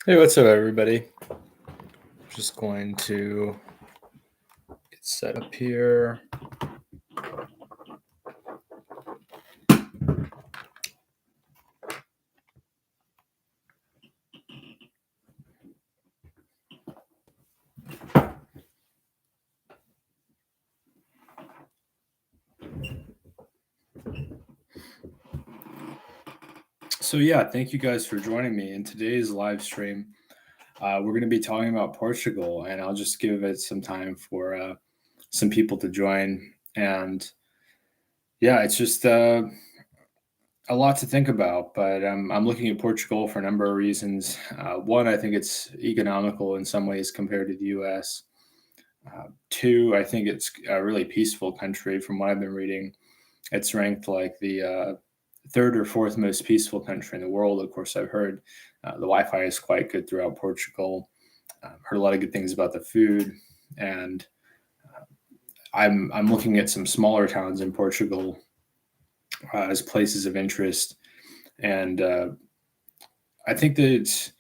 Hey, what's up, everybody? Just going to get set up here. So, yeah, thank you guys for joining me in today's live stream. We're going to be talking about Portugal, and I'll just give it some time for some people to join. And yeah, it's just a lot to think about, but I'm looking at Portugal for a number of reasons. One, I think it's economical in some ways compared to the US. Two, I think it's a really peaceful country from what I've been reading. It's ranked like the third or fourth most peaceful country in the world. Of course, I've heard the Wi-Fi is quite good throughout Portugal. Heard a lot of good things about the food, and I'm looking at some smaller towns in Portugal as places of interest, and I think that it's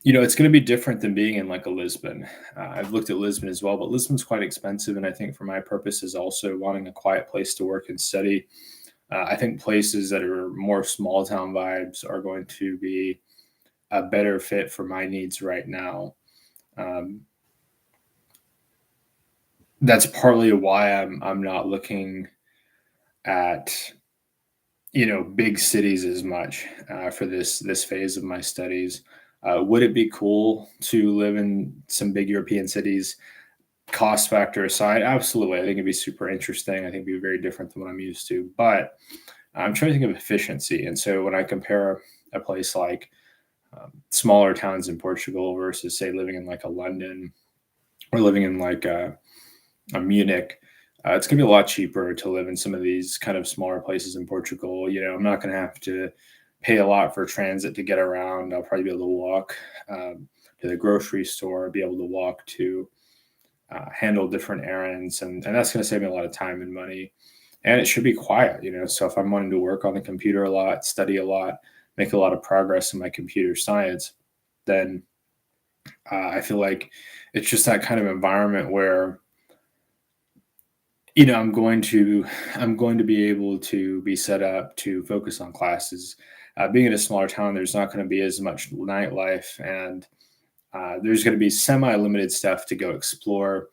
going to be different than being in like a Lisbon. I've looked at Lisbon as well, but Lisbon's quite expensive, and I think for my purposes, also wanting a quiet place to work and study. I think places that are more small town vibes are going to be a better fit for my needs right now. Um, that's partly why I'm not looking at big cities as much for this phase of my studies. Would it be cool to live in some big European cities? Cost factor aside, absolutely. I think it'd be super interesting. I think it'd be very different than what I'm used to. But I'm trying to think of efficiency. And so when I compare a place like smaller towns in Portugal versus, say, living in like a London or living in like a Munich, it's going to be a lot cheaper to live in some of these kind of smaller places in Portugal. I'm not going to have to pay a lot for transit to get around. I'll probably be able to walk to the grocery store, be able to walk to handle different errands, and that's going to save me a lot of time and money. And it should be quiet. So if I'm wanting to work on the computer a lot, study a lot, make a lot of progress in my computer science, then I feel like it's just that kind of environment where I'm going to be able to be set up to focus on classes. Being in a smaller town, there's not going to be as much nightlife, and there's going to be semi-limited stuff to go explore.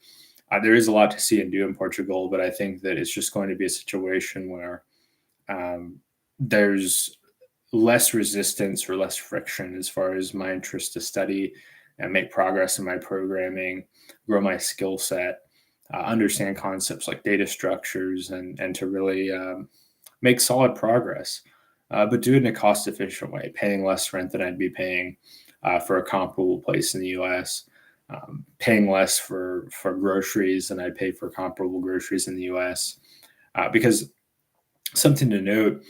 There is a lot to see and do in Portugal, but I think that it's just going to be a situation where there's less resistance or less friction as far as my interest to study and make progress in my programming, grow my skill set, understand concepts like data structures, and to really make solid progress, but do it in a cost efficient way, paying less rent than I'd be paying for a comparable place in the US, paying less for groceries than I'd pay for comparable groceries in the US. Because something to note,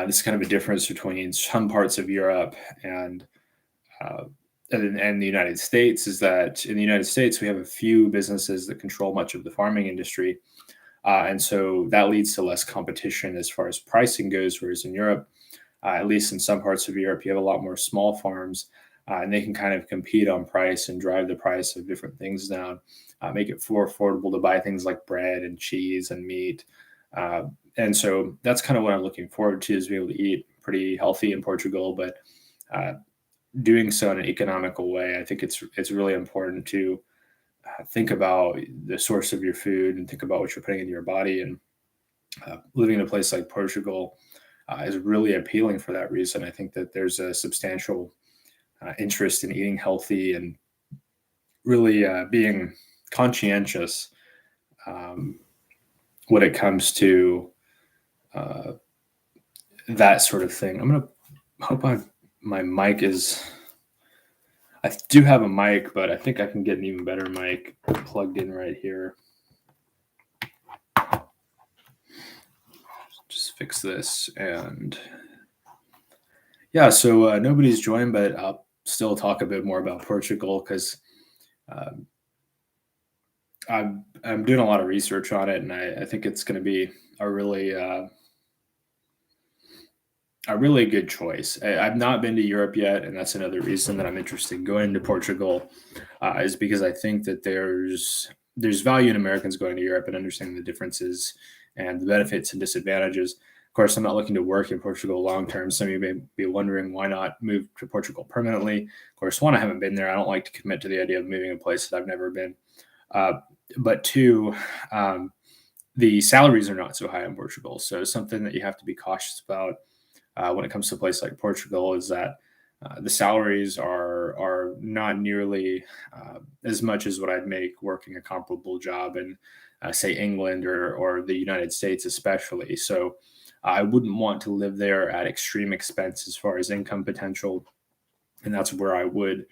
this is kind of a difference between some parts of Europe uh, and the United States, is that in the United States, we have a few businesses that control much of the farming industry. And so that leads to less competition as far as pricing goes. Whereas in Europe, at least in some parts of Europe, you have a lot more small farms, and they can kind of compete on price and drive the price of different things down, make it more affordable to buy things like bread and cheese and meat. Uh, and so that's kind of what I'm looking forward to, is being able to eat pretty healthy in Portugal, but uh, doing so in an economical way. I think it's really important to think about the source of your food and think about what you're putting into your body. And living in a place like Portugal is really appealing for that reason. I think that there's a substantial interest in eating healthy and really being conscientious um, when it comes to uh, that sort of thing. I'm gonna hope my mic is. I do have a mic, but I think I can get an even better mic plugged in right here. Just fix this. And yeah, so nobody's joined, but I'll still talk a bit more about Portugal because um, I'm doing a lot of research on it, and I think it's going to be a really a really good choice. I've not been to Europe yet, and that's another reason that I'm interested in going to Portugal, is because I think that there's value in Americans going to Europe and understanding the differences and the benefits and disadvantages. Of course, I'm not looking to work in Portugal long term. Some of you may be wondering why not move to Portugal permanently. Of course, one, I haven't been there. I don't like to commit to the idea of moving a place that I've never been. Uh, but two, um, the salaries are not so high in Portugal. So something that you have to be cautious about when it comes to a place like Portugal is that the salaries are not nearly as much as what I'd make working a comparable job in, say, England or the United States, especially. So I wouldn't want to live there at extreme expense as far as income potential, and that's where I would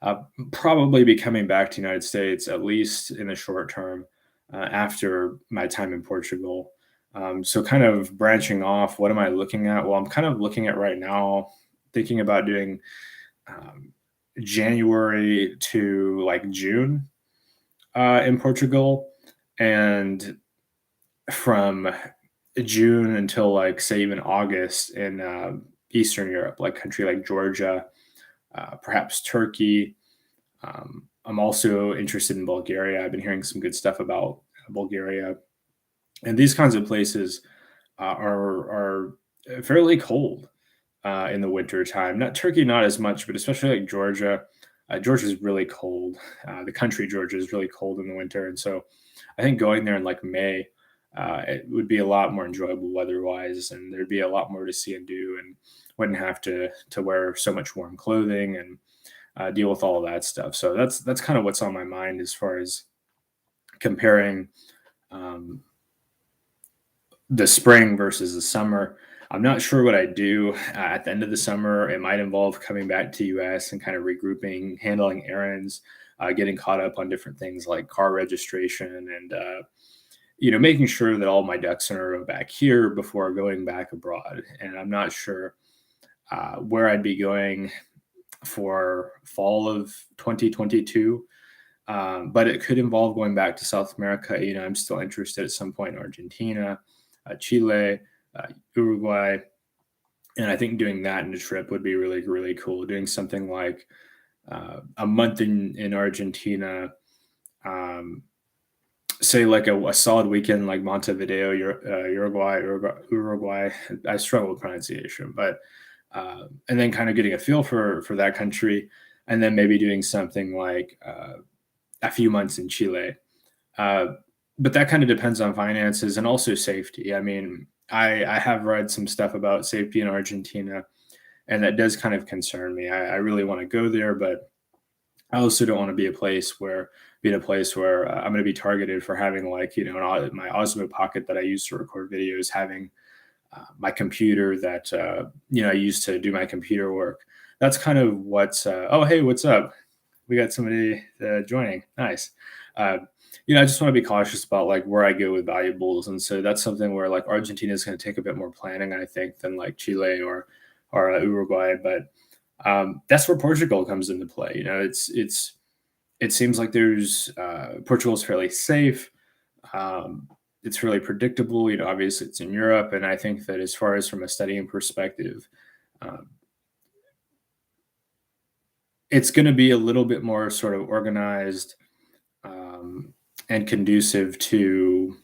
uh, probably be coming back to the United States at least in the short term after my time in Portugal. So, kind of branching off, what am I looking at? Well, I'm kind of looking at right now, thinking about doing um, January to like June in Portugal, and from June until like say even August in Eastern Europe, like country like Georgia, perhaps Turkey. I'm also interested in Bulgaria. I've been hearing some good stuff about Bulgaria, and these kinds of places are fairly cold in the winter time. Not Turkey, not as much, but especially like Georgia. Georgia is really cold. The country Georgia is really cold in the winter, and so I think going there in like May, it would be a lot more enjoyable weather-wise, and there'd be a lot more to see and do, and wouldn't have to wear so much warm clothing and deal with all of that stuff. So that's kind of what's on my mind as far as comparing um, the spring versus the summer. I'm not sure what I do at the end of the summer. It might involve coming back to US and kind of regrouping, handling errands, getting caught up on different things like car registration and making sure that all my ducks in a row back here before going back abroad. And I'm not sure where I'd be going for fall of 2022. But it could involve going back to South America. I'm still interested at some point in Argentina, Chile, uh, Uruguay, and I think doing that in a trip would be really, really cool. Doing something like a month in Argentina, um, say like a solid weekend like Montevideo, Uruguay. I struggle with pronunciation, but and then kind of getting a feel for that country, and then maybe doing something like a few months in Chile. Uh, but that kind of depends on finances and also safety. I mean, I have read some stuff about safety in Argentina, and that does kind of concern me. I really want to go there, but I also don't want to be in a place where I'm going to be targeted for having like my Osmo Pocket that I use to record videos, having my computer that I use to do my computer work. That's kind of what's. Oh, hey, what's up? We got somebody joining. Nice. Uh, I just want to be cautious about like where I go with valuables, and so that's something where like Argentina is going to take a bit more planning, I think, than like Chile or Uruguay. But that's where Portugal comes into play. It seems like there's Portugal is fairly safe. Um, it's really predictable. Obviously it's in Europe, and I think that as far as from a studying perspective, um, it's going to be a little bit more sort of organized um, and conducive to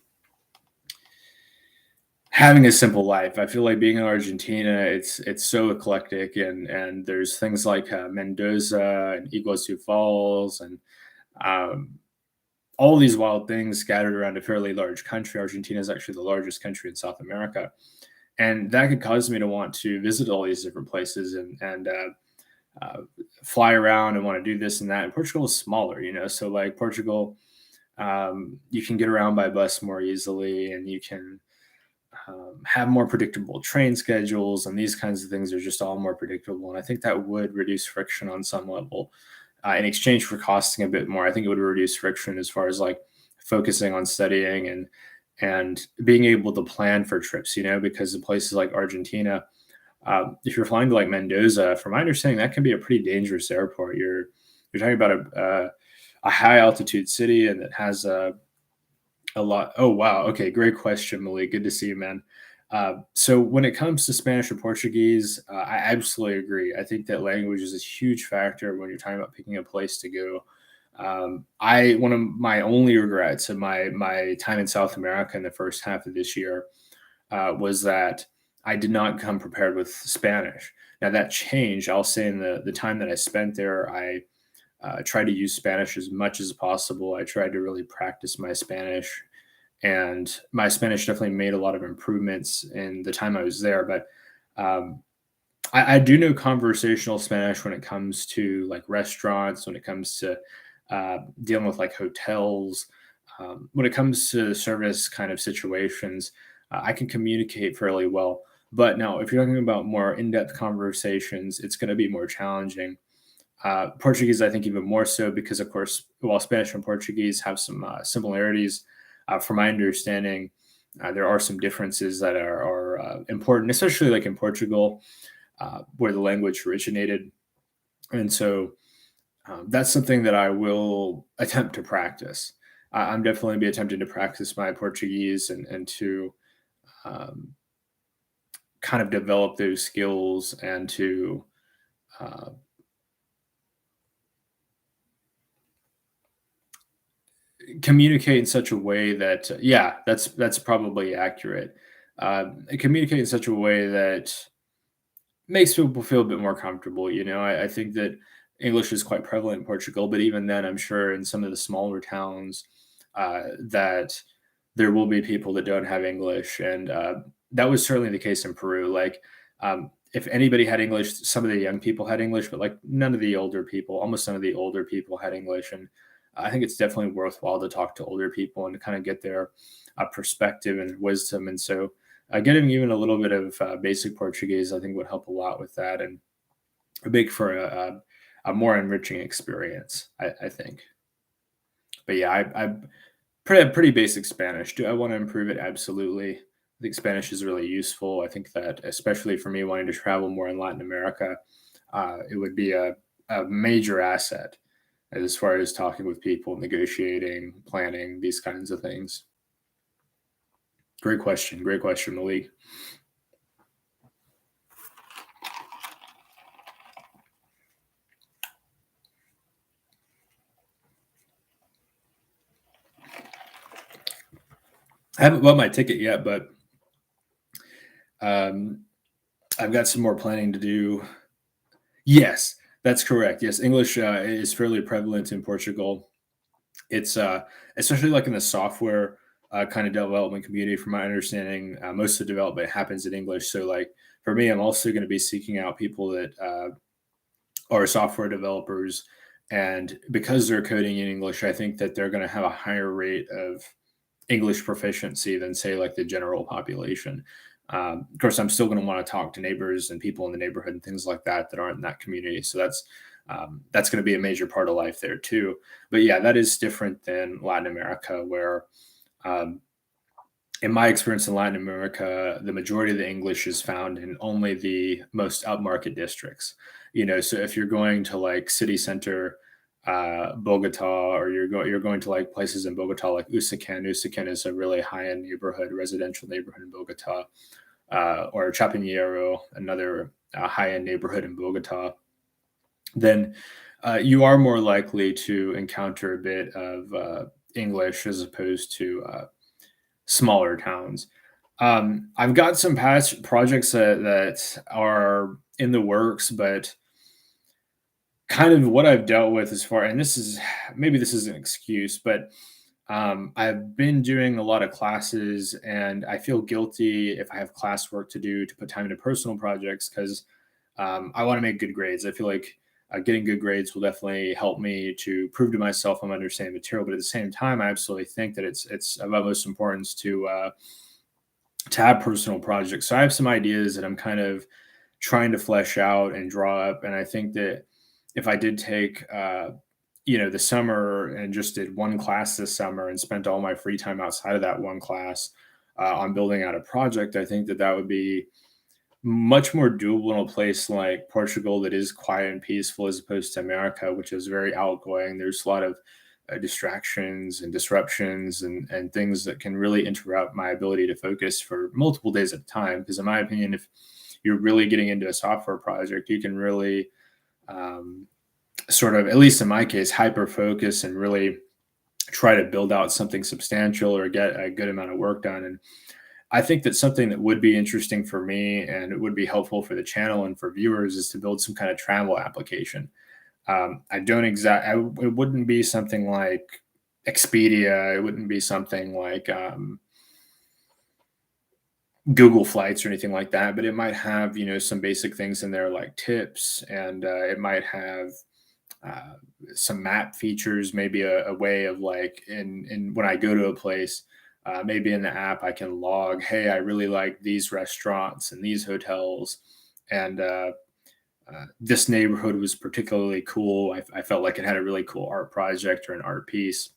having a simple life. I feel like being in Argentina, it's so eclectic, and there's things like Mendoza and Iguazu Falls, and um, all these wild things scattered around a fairly large country. Argentina is actually the largest country in South America, and that could cause me to want to visit all these different places and fly around and want to do this and that. And Portugal is smaller, so like Portugal, you can get around by bus more easily, and you can have more predictable train schedules, and these kinds of things are just all more predictable. And I think that would reduce friction on some level. In exchange for costing a bit more, I think it would reduce friction as far as like focusing on studying and being able to plan for trips. Because in places like Argentina, if you're flying to like Mendoza, from my understanding, that can be a pretty dangerous airport. You're talking about a high altitude city, and it has a lot. Oh wow, okay, great question, Malik. Good to see you, man. So when it comes to Spanish or Portuguese, I absolutely agree. I think that language is a huge factor when you're talking about picking a place to go. I One of my only regrets of my time in South America in the first half of this year was that I did not come prepared with Spanish. Now that changed. I'll say in the time that I spent there, I tried to use Spanish as much as possible. I tried to really practice my Spanish, and my Spanish definitely made a lot of improvements in the time I was there. But um, I do know conversational Spanish when it comes to like restaurants, when it comes to dealing with like hotels, when it comes to service kind of situations. I can communicate fairly well. But now, if you're talking about more in depth conversations, it's going to be more challenging. Portuguese, I think, even more so because, of course, while Spanish and Portuguese have some similarities, from my understanding, there are some differences that are important, especially like in Portugal, where the language originated. And so that's something that I will attempt to practice. I'm definitely be attempting to practice my Portuguese and to um, kind of develop those skills and to uh, communicate in such a way that yeah, that's probably accurate. Communicate in such a way that makes people feel a bit more comfortable. I think that English is quite prevalent in Portugal, but even then, I'm sure in some of the smaller towns that there will be people that don't have English, and that was certainly the case in Peru. Like, if anybody had English, some of the young people had English, but like none of the older people, almost none of the older people had English, and I think it's definitely worthwhile to talk to older people and to kind of get their perspective and wisdom. And so getting even a little bit of basic Portuguese, I think, would help a lot with that and make for a more enriching experience, I think. But yeah, I pretty basic Spanish. Do I want to improve it? Absolutely. I think Spanish is really useful. I think that, especially for me wanting to travel more in Latin America, it would be a major asset as far as talking with people, negotiating, planning, these kinds of things. Great question. Great question, Malik. I haven't bought my ticket yet, but um, I've got some more planning to do. Yes, that's correct. Yes, English is fairly prevalent in Portugal. It's especially like in the software kind of development community. From my understanding, most of the development happens in English. So, like for me, I'm also going to be seeking out people that are software developers, and because they're coding in English, I think that they're going to have a higher rate of English proficiency than say like the general population. Of course, I'm still going to want to talk to neighbors and people in the neighborhood and things like that that aren't in that community. So that's going to be a major part of life there too. But yeah, that is different than Latin America, where um, in my experience in Latin America, the majority of the English is found in only the most upmarket districts. So if you're going to like city center Bogota, or you're going to like places in Bogota like Usaquén. Usaquén is a really high end neighborhood, residential neighborhood in Bogota, or Chapinero, another high end neighborhood in Bogota. Then you are more likely to encounter a bit of English as opposed to smaller towns. I've got some past projects that are in the works, but kind of what I've dealt with as far, and this is maybe this is an excuse, but I've been doing a lot of classes, and I feel guilty if I have classwork to do to put time into personal projects because I want to make good grades. I feel like getting good grades will definitely help me to prove to myself I'm understanding material. But at the same time, I absolutely think that it's of utmost importance to have personal projects. So I have some ideas that I'm kind of trying to flesh out and draw up. And I think that if I did take, the summer and just did one class this summer and spent all my free time outside of that one class on building out a project, I think that that would be much more doable in a place like Portugal that is quiet and peaceful as opposed to America, which is very outgoing. There's a lot of distractions and disruptions and things that can really interrupt my ability to focus for multiple days at a time. Because in my opinion, if you're really getting into a software project, you can really um, sort of, at least in my case, hyper focus and really try to build out something substantial or get a good amount of work done. And I think that something that would be interesting for me and it would be helpful for the channel and for viewers is to build some kind of travel application. I don't exact. It wouldn't be something like Expedia. It wouldn't be something like Google Flights or anything like that. But it might have, some basic things in there like tips, and it might have uh, some map features, maybe a way of like in when I go to a place, maybe in the app I can log, hey, I really like these restaurants and these hotels, and this neighborhood was particularly cool. I felt like it had a really cool art project or an art piece,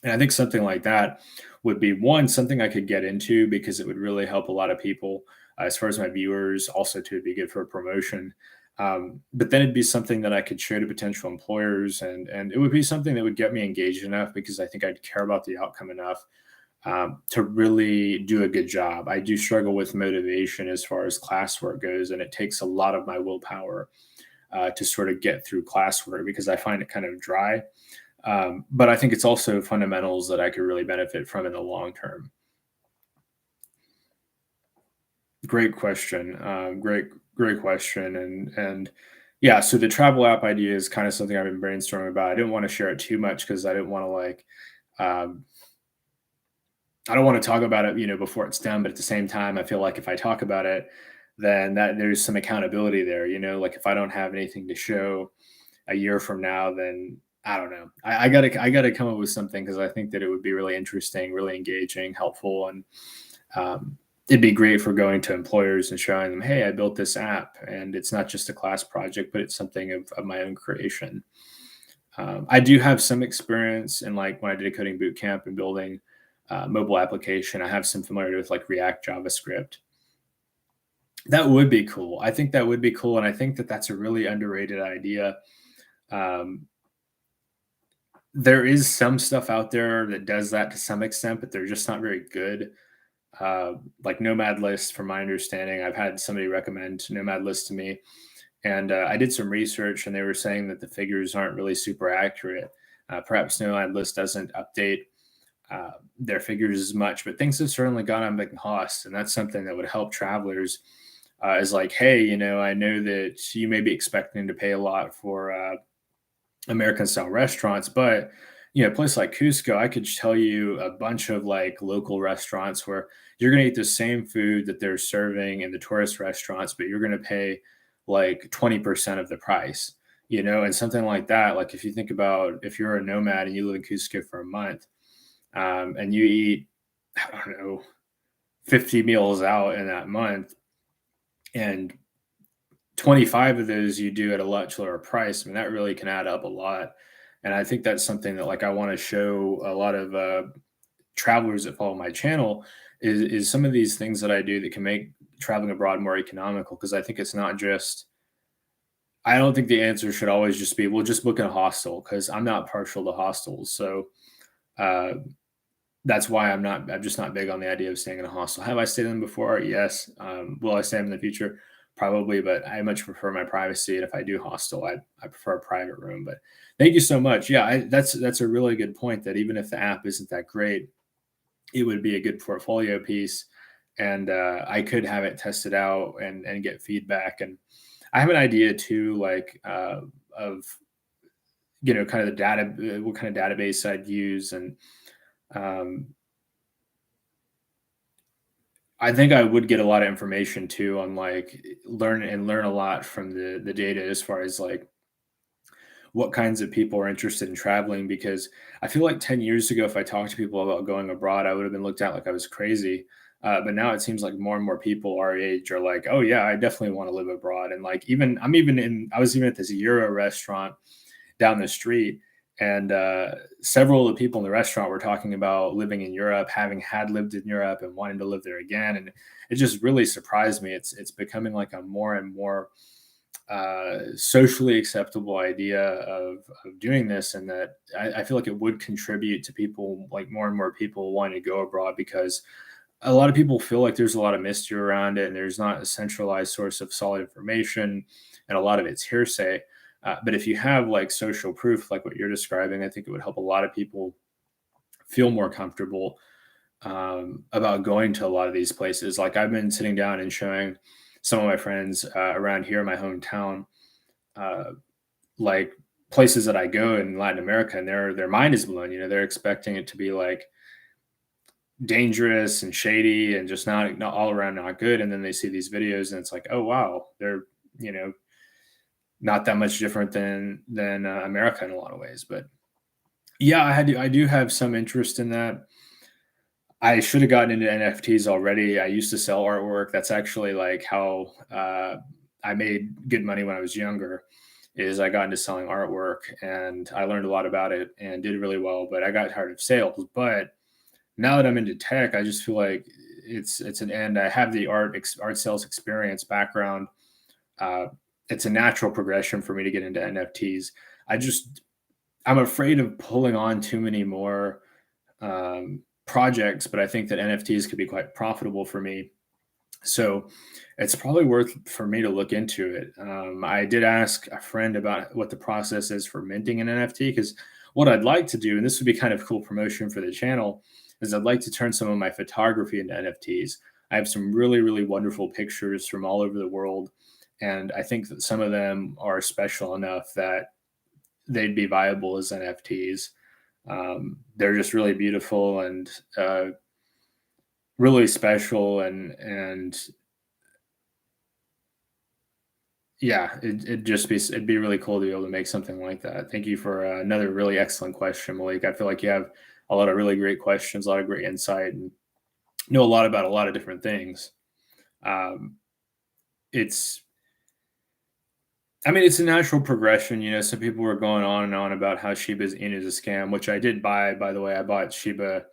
and I think something like that would be one something I could get into because it would really help a lot of people as far as my viewers. Also, to be good for promotion. But then it'd be something that I could show to potential employers, and it would be something that would get me engaged enough because I think I'd care about the outcome enough to really do a good job. I do struggle with motivation as far as classwork goes, and it takes a lot of my willpower to sort of get through classwork because I find it kind of dry. But I think it's also fundamentals that I could really benefit from in the long term. Great question. Great question. And yeah, so the travel app idea is kind of something I've been brainstorming about. I didn't want to share it too much because I didn't want to like, um, I don't want to talk about it, before it's done. But at the same time, I feel like if I talk about it, then that there's some accountability there. Like if I don't have anything to show a year from now, then I don't know. I gotta come up with something because I think that it would be really interesting, really engaging, helpful, and it'd be great for going to employers and showing them, hey, I built this app, and it's not just a class project, but it's something of my own creation. I do have some experience in like when I did a coding boot camp and building mobile application. I have some familiarity with like React, JavaScript. That would be cool. I think that would be cool, and I think that that's a really underrated idea. Um, there is some stuff out there that does that to some extent, but they're just not very good. Like Nomad List, from my understanding, I've had somebody recommend Nomad List to me, and I did some research, and they were saying that the figures aren't really super accurate. Perhaps Nomad List doesn't update their figures as much, but things have certainly gone up in cost, and that's something that would help travelers. Is like, hey, I know that you may be expecting to pay a lot for American style restaurants, but a place like Cusco, I could tell you a bunch of like local restaurants where you're going to eat the same food that they're serving in the tourist restaurants, but you're going to pay like 20% of the price, and something like that. Like if you think about if you're a nomad and you live in Cusco for a month, and you eat, I don't know, 50 meals out in that month, and 25 of those you do at a much lower price. I mean, that really can add up a lot. And I think that's something that like I want to show a lot of travelers that follow my channel is some of these things that I do that can make traveling abroad more economical. Because I think it's not just I don't think the answer should always just be, well, just book in a hostel because I'm not partial to hostels. So uh, that's why I'm just not big on the idea of staying in a hostel. Have I stayed in them before? Yes. Will I stay in them in the future? Probably, but I much prefer my privacy. And if I do hostel, I prefer a private room. But thank you so much. Yeah, that's a really good point that even if the app isn't that great, it would be a good portfolio piece. And I could have it tested out and get feedback. And I have an idea too, like of, kind of the data, what kind of database I'd use. And um, I think I would get a lot of information too on like learn a lot from the data as far as like what kinds of people are interested in traveling because I feel like 10 years ago if I talked to people about going abroad I would have been looked at like I was crazy. But now it seems like more and more people our age are like, oh yeah, I definitely want to live abroad. And like I was even at this Euro restaurant down the street. And several of the people in the restaurant were talking about living in Europe, having had lived in Europe and wanting to live there again. And it just really surprised me. It's becoming like a more and more socially acceptable idea of doing this, and that I feel like it would contribute to people, like more and more people wanting to go abroad, because a lot of people feel like there's a lot of mystery around it and there's not a centralized source of solid information, and a lot of it's hearsay. But if you have like social proof, like what you're describing, I think it would help a lot of people feel more comfortable about going to a lot of these places. Like I've been sitting down and showing some of my friends around here in my hometown, uh, like places that I go in Latin America, and their mind is blown. They're expecting it to be like dangerous and shady and just not all around not good, and then they see these videos and it's like, oh wow, they're you know not that much different than America in a lot of ways. But yeah, I do have some interest in that. I should have gotten into NFTs already. I used to sell artwork. That's actually like how I made good money when I was younger. Is I got into selling artwork and I learned a lot about it and did really well. But I got tired of sales. But now that I'm into tech, I just feel like it's an end. I have the art sales experience background. Uh, it's a natural progression for me to get into NFTs. I'm afraid of pulling on too many more projects, but I think that NFTs could be quite profitable for me. So it's probably worth for me to look into it. I did ask a friend about what the process is for minting an NFT, because what I'd like to do, and this would be kind of cool promotion for the channel, is I'd like to turn some of my photography into NFTs. I have some really, really wonderful pictures from all over the world. And I think that some of them are special enough that they'd be viable as NFTs. They're just really beautiful and really special, and yeah, it'd be really cool to be able to make something like that. Thank you for another really excellent question, Malik. I feel like you have a lot of really great questions, a lot of great insight, and know a lot about a lot of different things. Um, it's I mean, it's a natural progression. Some people were going on and on about how Shiba's in is a scam, which I did buy, by the way. I bought Shiba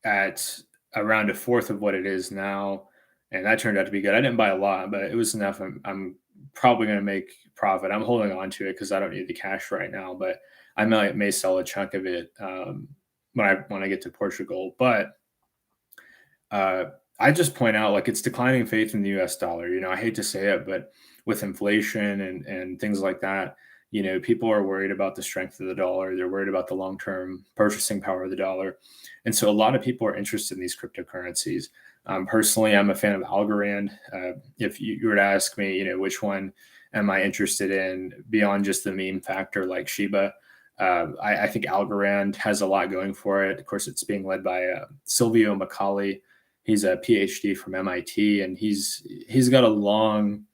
at around a fourth of what it is now, and that turned out to be good. I didn't buy a lot, but it was enough. I'm probably going to make profit. I'm holding on to it because I don't need the cash right now, but I may sell a chunk of it when I get to Portugal. But uh, I just point out, like, it's declining faith in the U.S. dollar. I hate to say it, but with inflation and things like that, people are worried about the strength of the dollar. They're worried about the long term purchasing power of the dollar, and so a lot of people are interested in these cryptocurrencies. Personally, I'm a fan of Algorand. If you were to ask me, which one am I interested in beyond just the meme factor like Shiba, I think Algorand has a lot going for it. Of course, it's being led by Silvio Macaulay. He's a PhD from MIT, and he's got a long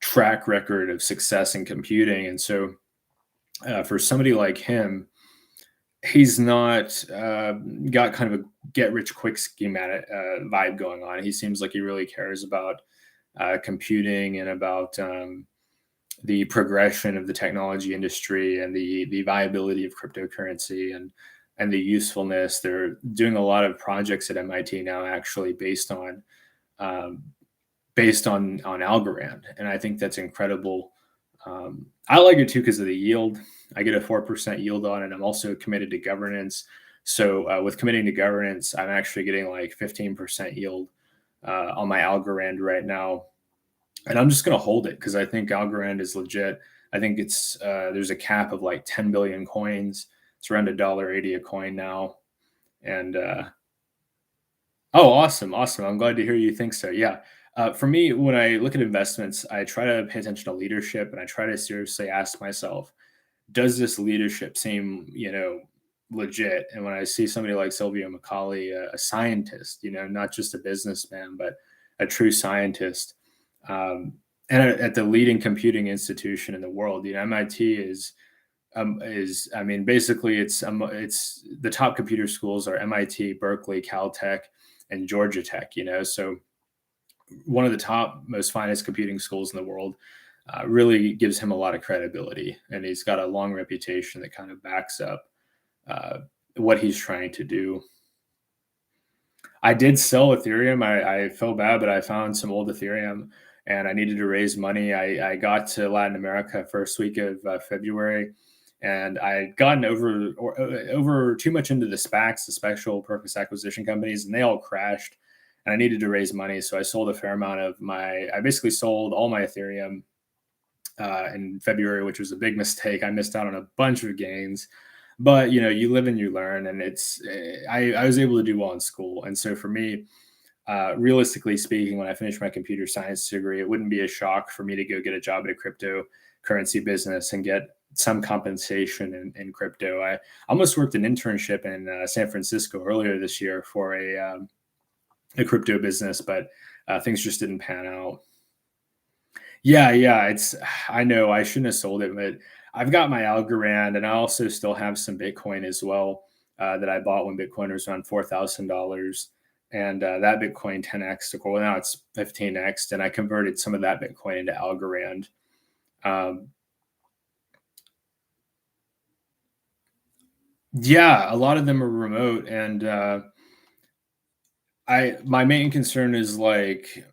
track record of success in computing. And so, for somebody like him, he's not got kind of a get rich quick scheme at it, vibe going on. He seems like he really cares about computing and about the progression of the technology industry and the viability of cryptocurrency and the usefulness. They're doing a lot of projects at MIT now, actually um, based on Algorand, and I think that's incredible. I like it too because of the yield. I get a 4% yield on it. I'm also committed to governance. So with committing to governance, I'm actually getting like 15% yield on my Algorand right now, and I'm just going to hold it because I think Algorand is legit. I think there's a cap of like 10 billion coins. It's around $1.80 a coin now, and oh, awesome, awesome. I'm glad to hear you think so. Yeah. For me, when I look at investments, I try to pay attention to leadership, and I try to seriously ask myself, does this leadership seem, legit? And when I see somebody like Sylvia Macaulay, a scientist, not just a businessman, but a true scientist, um, and at the leading computing institution in the world, MIT I mean, basically it's the top computer schools are MIT, Berkeley, Caltech, and Georgia Tech. So one of the top most finest computing schools in the world, really gives him a lot of credibility, and he's got a long reputation that kind of backs up uh, what he's trying to do. I did sell Ethereum. I felt bad, but I found some old Ethereum, and I needed to raise money. I got to Latin America first week of February, and I had gotten over too much into the SPACs, the special purpose acquisition companies, and they all crashed. And I needed to raise money, so I sold a fair amount of my. I basically sold all my Ethereum in February, which was a big mistake. I missed out on a bunch of gains, but you live and you learn, and I was able to do well in school, and so for me, realistically speaking, when I finished my computer science degree, it wouldn't be a shock for me to go get a job at a cryptocurrency business and get some compensation in crypto. I almost worked an internship in San Francisco earlier this year for a crypto business, but things just didn't pan out. Yeah, yeah, I know I shouldn't have sold it, but I've got my Algorand, and I also still have some Bitcoin as well that I bought when Bitcoin was around $4,000, and that Bitcoin 10x to well now it's 15x, and I converted some of that Bitcoin into Algorand. Um, yeah, a lot of them are remote, and I my main concern is like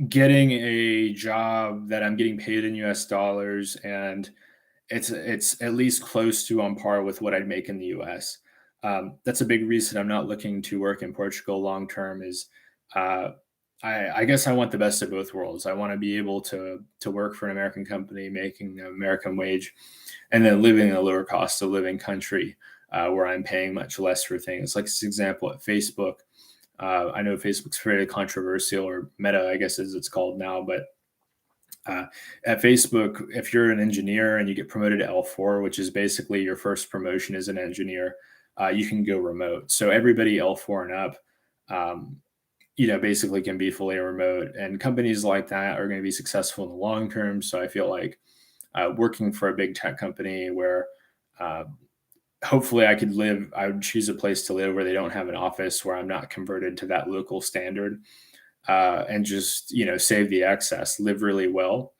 getting a job that I'm getting paid in US dollars, and it's at least close to on par with what I'd make in the US. That's a big reason I'm not looking to work in Portugal long term. Is uh, I guess I want the best of both worlds. I want to be able to work for an American company making an American wage, and then living in a lower cost of living country where I'm paying much less for things. Like this example at Facebook. I know Facebook's very controversial, or Meta, I guess as it's called now, but uh, at Facebook, if you're an engineer and you get promoted to L4, which is basically your first promotion as an engineer, you can go remote. So everybody L4 and up, um, basically can be fully remote. And companies like that are going to be successful in the long term. So I feel like working for a big tech company where uh, hopefully I would choose a place to live where they don't have an office, where I'm not converted to that local standard, and just save the excess, live really well,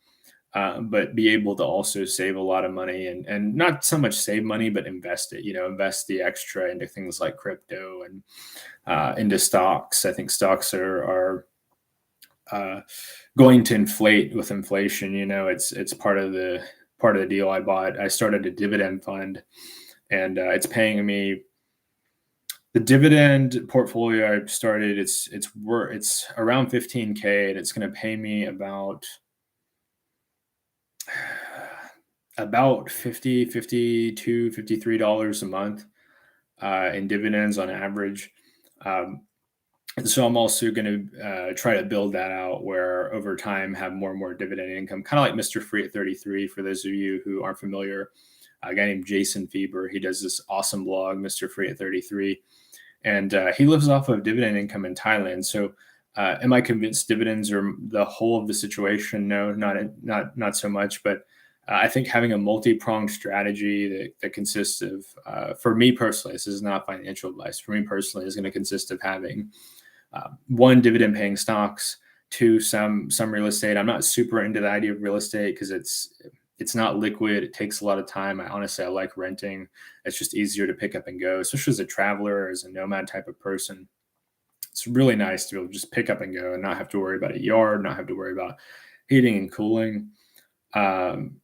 but be able to also save a lot of money, and not so much save money, but invest it. Invest the extra into things like crypto and into stocks. I think stocks are uh, going to inflate with inflation. It's part of the deal. I started a dividend fund, and it's paying me the dividend portfolio I started. It's around 15K, and it's going to pay me about 52, $53 a month in dividends on average. Um, and so I'm also going to try to build that out where over time have more and more dividend income, kind of like Mr. Free at 33. For those of you who aren't familiar, a guy named Jason Fieber, he does this awesome blog, Mr. Free at 33, and he lives off of dividend income in Thailand. So, am I convinced dividends are the whole of the situation? No, not so much. But I think having a multi-pronged strategy that consists of, for me personally, this is not financial advice. For me personally, is going to consist of having one, dividend-paying stocks; two, some real estate. I'm not super into the idea of real estate because it's not liquid. It takes a lot of time. I like renting. It's just easier to pick up and go, especially as a traveler or as a nomad type of person. It's really nice to be able to just pick up and go and not have to worry about a yard, not have to worry about heating and cooling. Um,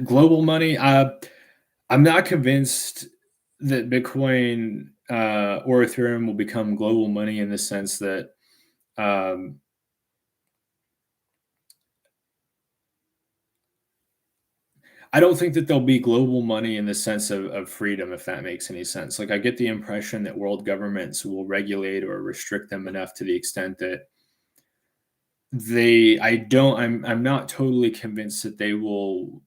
Global money. I'm not convinced that Bitcoin or Ethereum will become global money in the sense that um, I don't think that there'll be global money in the sense of freedom, if that makes any sense. Like, I get the impression that world governments will regulate or restrict them enough to the extent that I'm not totally convinced that they will,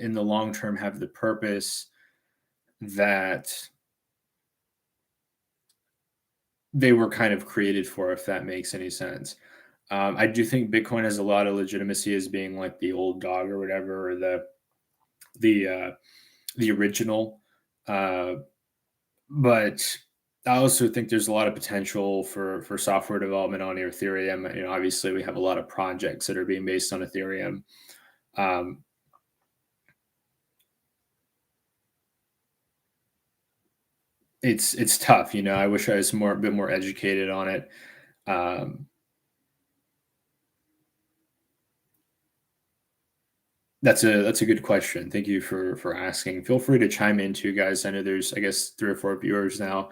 in the long term, have the purpose that they were kind of created for, if that makes any sense. I do think Bitcoin has a lot of legitimacy as being like the old dog or whatever, or the the original. Uh, but I also think there's a lot of potential for software development on Ethereum. Obviously we have a lot of projects that are being based on Ethereum. Um, it's tough. I wish I was a bit more educated on it. Um, that's a good question. Thank you for asking. Feel free to chime in too, guys. I know there's, I guess, 3 or 4 viewers now.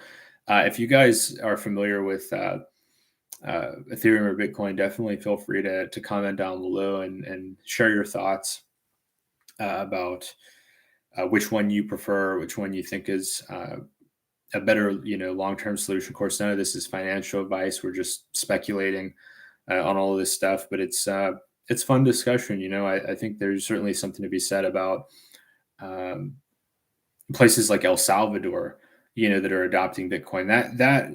If you guys are familiar with Ethereum or Bitcoin, definitely feel free to comment down below and share your thoughts about which one you prefer, which one you think is a better, long-term solution. Of course, none of this is financial advice. We're just speculating on all of this stuff, but it's fun discussion. I think there's certainly something to be said about um, places like El Salvador, that are adopting Bitcoin. That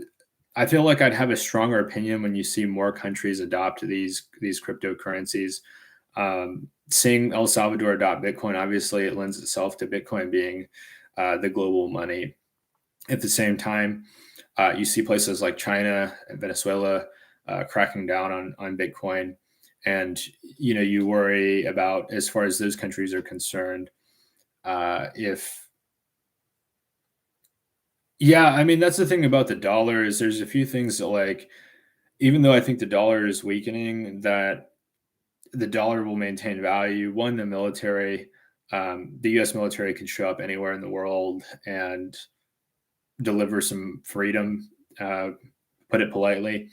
I feel like I'd have a stronger opinion when you see more countries adopt these cryptocurrencies. Seeing El Salvador adopt Bitcoin, obviously, it lends itself to Bitcoin being the global money. At the same time, you see places like China and Venezuela cracking down on Bitcoin, and you worry about, as far as those countries are concerned, if yeah, I mean that's the thing about the dollar is there's a few things that, like, even though I think the dollar is weakening, that the dollar will maintain value. One, the military, the U.S. military can show up anywhere in the world and deliver some freedom, put it politely.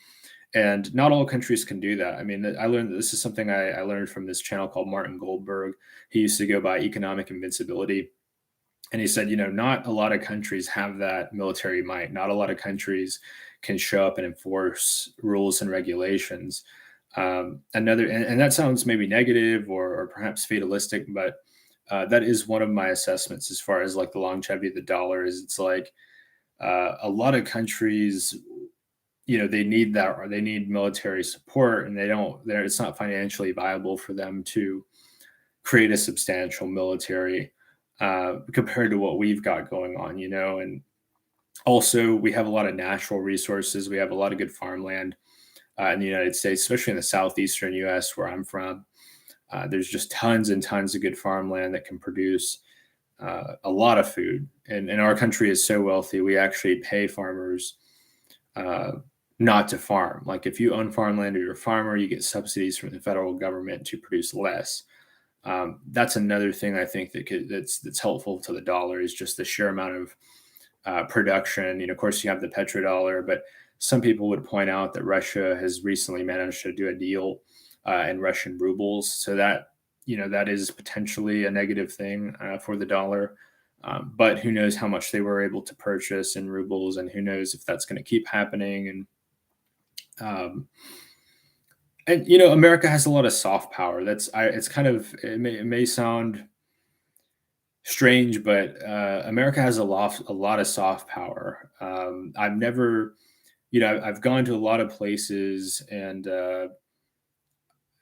And not all countries can do that. I mean, I learned that this is something I learned from this channel called Martin Goldberg. He used to go by Economic Invincibility. And he said, not a lot of countries have that military might. Not a lot of countries can show up and enforce rules and regulations. And that sounds maybe negative or perhaps fatalistic, but that is one of my assessments as far as like the longevity of the dollar is. It's like a lot of countries, they need that, or they need military support, and it's not financially viable for them to create a substantial military compared to what we've got going on. And also we have a lot of natural resources. We have a lot of good farmland in the United States, especially in the southeastern US where I'm from. There's just tons and tons of good farmland that can produce a lot of food. And our country is so wealthy, we actually pay farmers uh, not to farm. Like if you own farmland or you're a farmer, you get subsidies from the federal government to produce less. That's another thing I think that's helpful to the dollar is just the sheer amount of production. Of course, you have the petrodollar, but some people would point out that Russia has recently managed to do a deal in Russian rubles, so that is potentially a negative thing for the dollar. But who knows how much they were able to purchase in rubles, and who knows if that's going to keep happening. Um, and America has a lot of soft power. It's kind of it may sound strange, but America has a lot of soft power. I've never, I've gone to a lot of places, and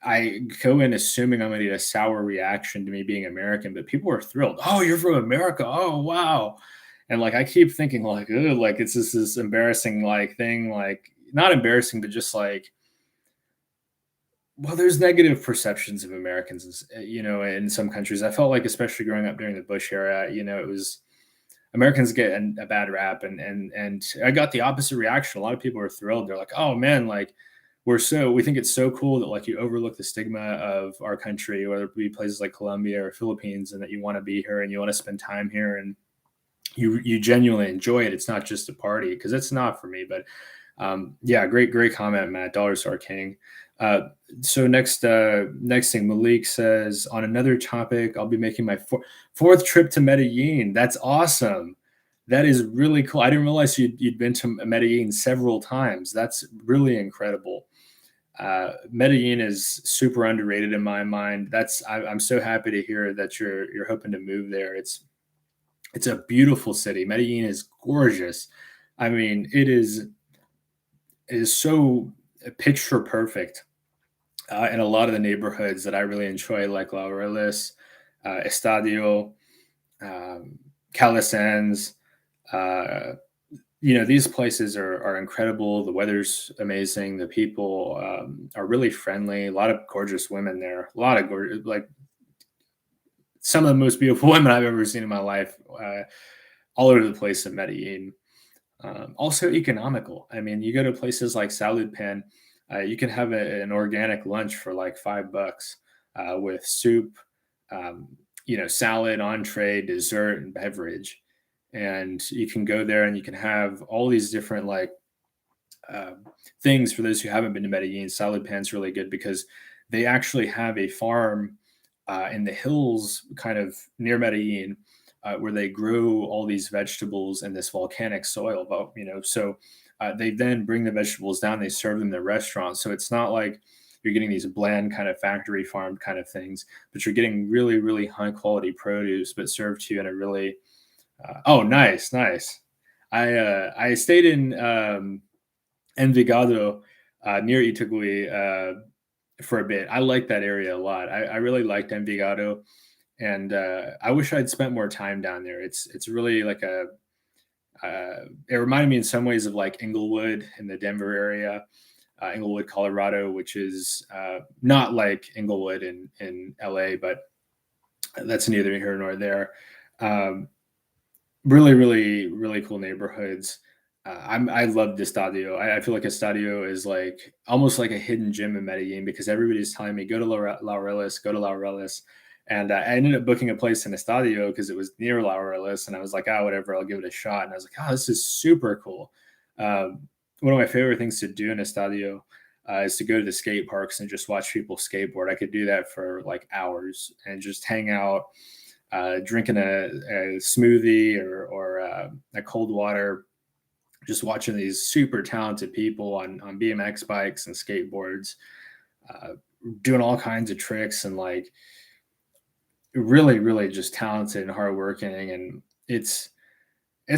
I go in assuming I'm going to get a sour reaction to me being American, but people are thrilled. Oh, you're from America. Oh, wow. And like I keep thinking like, oh, like it's just this embarrassing like thing, like not embarrassing, but just like, well, there's negative perceptions of Americans, in some countries. I felt like, especially growing up during the Bush era, it was Americans get a bad rap, and I got the opposite reaction. A lot of people are thrilled. They're like, "Oh man, like we think it's so cool that like you overlook the stigma of our country, whether it be places like Colombia or Philippines, and that you want to be here and you want to spend time here, and you genuinely enjoy it. It's not just a party, because it's not for me." But yeah, great comment, Matt. Dollar Star King. Uh, so next thing, Malik says, on another topic, I'll be making my fourth trip to Medellin. That's awesome. That is really cool. I didn't realize you'd been to Medellin several times. That's really incredible. Medellin is super underrated in my mind. I'm so happy to hear that you're hoping to move there. It's a beautiful city. Medellin is gorgeous. I mean, it is so picture perfect in a lot of the neighborhoods that I really enjoy, like Laureles, Estadio, um, Calisans. Uh, these places are incredible. The weather's amazing. The people are really friendly. A lot of gorgeous women there. A lot of gorgeous, like some of the most beautiful women I've ever seen in my life, all over the place in Medellin. Also economical. I mean, you go to places like Salud Pan, you can have an organic lunch for like $5 with soup, um, salad, entree, dessert, and beverage. And you can go there and you can have all these different like uh, things for those who haven't been to Medellin. Salad Pan's really good because they actually have a farm in the hills, kind of near Medellin, where they grow all these vegetables in this volcanic soil. But so they then bring the vegetables down. They serve them in the restaurants. So it's not like you're getting these bland kind of factory farmed kind of things, but you're getting really, really high quality produce, but served to you in a really oh, nice, nice. I stayed in Envigado, near Itagüí, for a bit. I like that area a lot. I really liked Envigado, and I wish I'd spent more time down there. It's really like a it reminded me in some ways of like Inglewood in the Denver area, Inglewood, Colorado, which is not like Inglewood in LA, but that's neither here nor there. Um, Really, really, really cool neighborhoods. I love the Estadio. I feel like Estadio is like almost like a hidden gem in Medellin because everybody's telling me go to Laureles, go to Laureles, and I ended up booking a place in Estadio because it was near Laureles, and I was like, ah, whatever, I'll give it a shot. And I was like, oh, this is super cool. One of my favorite things to do in Estadio is to go to the skate parks and just watch people skateboard. I could do that for like hours and just hang out drinking a smoothie or a cold water, just watching these super talented people on BMX bikes and skateboards, uh, doing all kinds of tricks and like really, really just talented and hardworking. And it's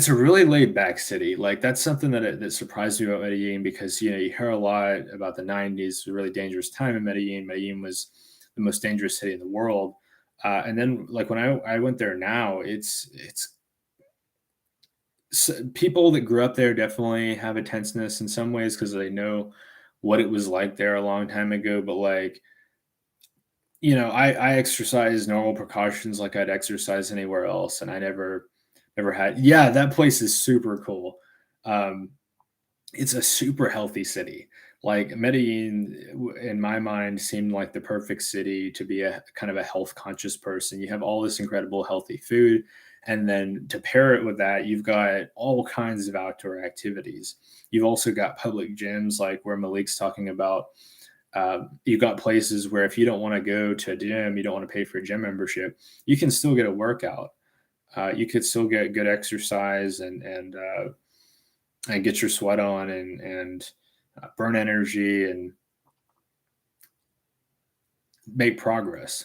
a really laid back city. Like that's something that surprised me about Medellin because you hear a lot about the '90s, a really dangerous time in Medellin. Medellin was the most dangerous city in the world. And then like when I went there now, people that grew up there definitely have a tenseness in some ways because they know what it was like there a long time ago. But like I exercise normal precautions like I'd exercise anywhere else, and I never had. Yeah, that place is super cool. Um, it's a super healthy city. Like Medellin, in my mind, seemed like the perfect city to be a kind of a health conscious person. You have all this incredible healthy food, and then to pair it with that, you've got all kinds of outdoor activities. You've also got public gyms, like where Malik's talking about. You've got places where if you don't want to go to a gym, you don't want to pay for a gym membership, you can still get a workout. You could still get good exercise and get your sweat on and burn energy and make progress.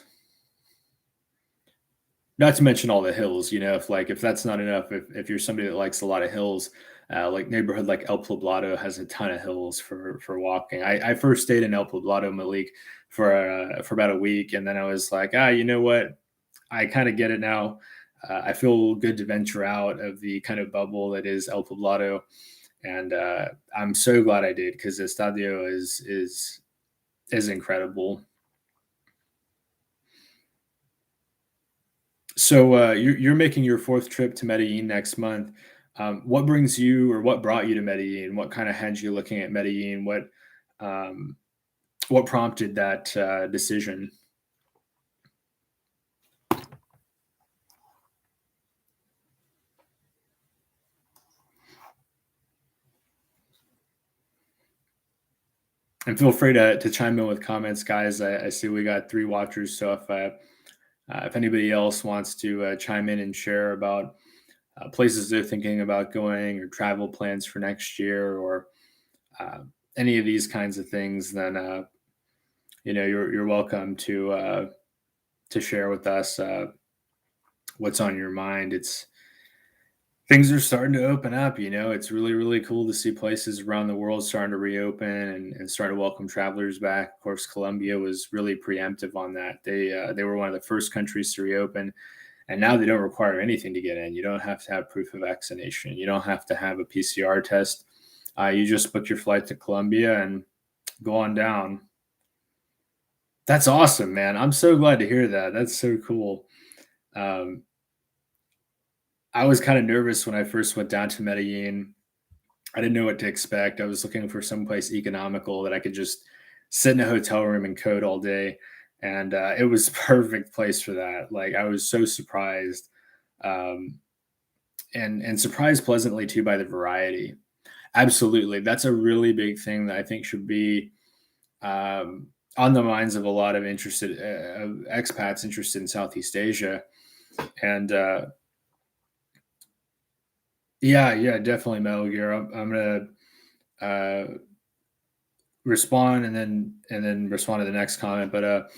Not to mention all the hills, if that's not enough, if you're somebody that likes a lot of hills, like neighborhood like El Poblado has a ton of hills for walking. I first stayed in El Poblado, Malik, for about a week, and then I was like, you know what? I kind of get it now. I feel good to venture out of the kind of bubble that is El Poblado, and I'm so glad I did because Estadio is incredible. So you're making your fourth trip to Medellin next month. What brings you, or what brought you to Medellin? What kind of had you looking at Medellin? Um, what prompted that decision? And feel free to chime in with comments, guys. I see we got 3 watchers, so if anybody else wants to chime in and share about places they're thinking about going or travel plans for next year or uh, any of these kinds of things, then you're welcome to share with us what's on your mind. It's things are starting to open up. It's really, really cool to see places around the world starting to reopen and start to welcome travelers back. Of course, Colombia was really preemptive on that. They were one of the first countries to reopen, and now they don't require anything to get in. You don't have to have proof of vaccination. You don't have to have a PCR test. You just book your flight to Colombia and go on down. That's awesome, man. I'm so glad to hear that. That's so cool. Um, I was kind of nervous when I first went down to Medellin I didn't know what to expect. I was looking for someplace economical that I could just sit in a hotel room and code all day, and it was perfect place for that. Like I was so surprised, um, and surprised pleasantly too by the variety. Absolutely, that's a really big thing that I think should be on the minds of a lot of interested expats interested in Southeast Asia. And yeah, yeah, definitely Metal Gear. I'm gonna uh, respond and then respond to the next comment. But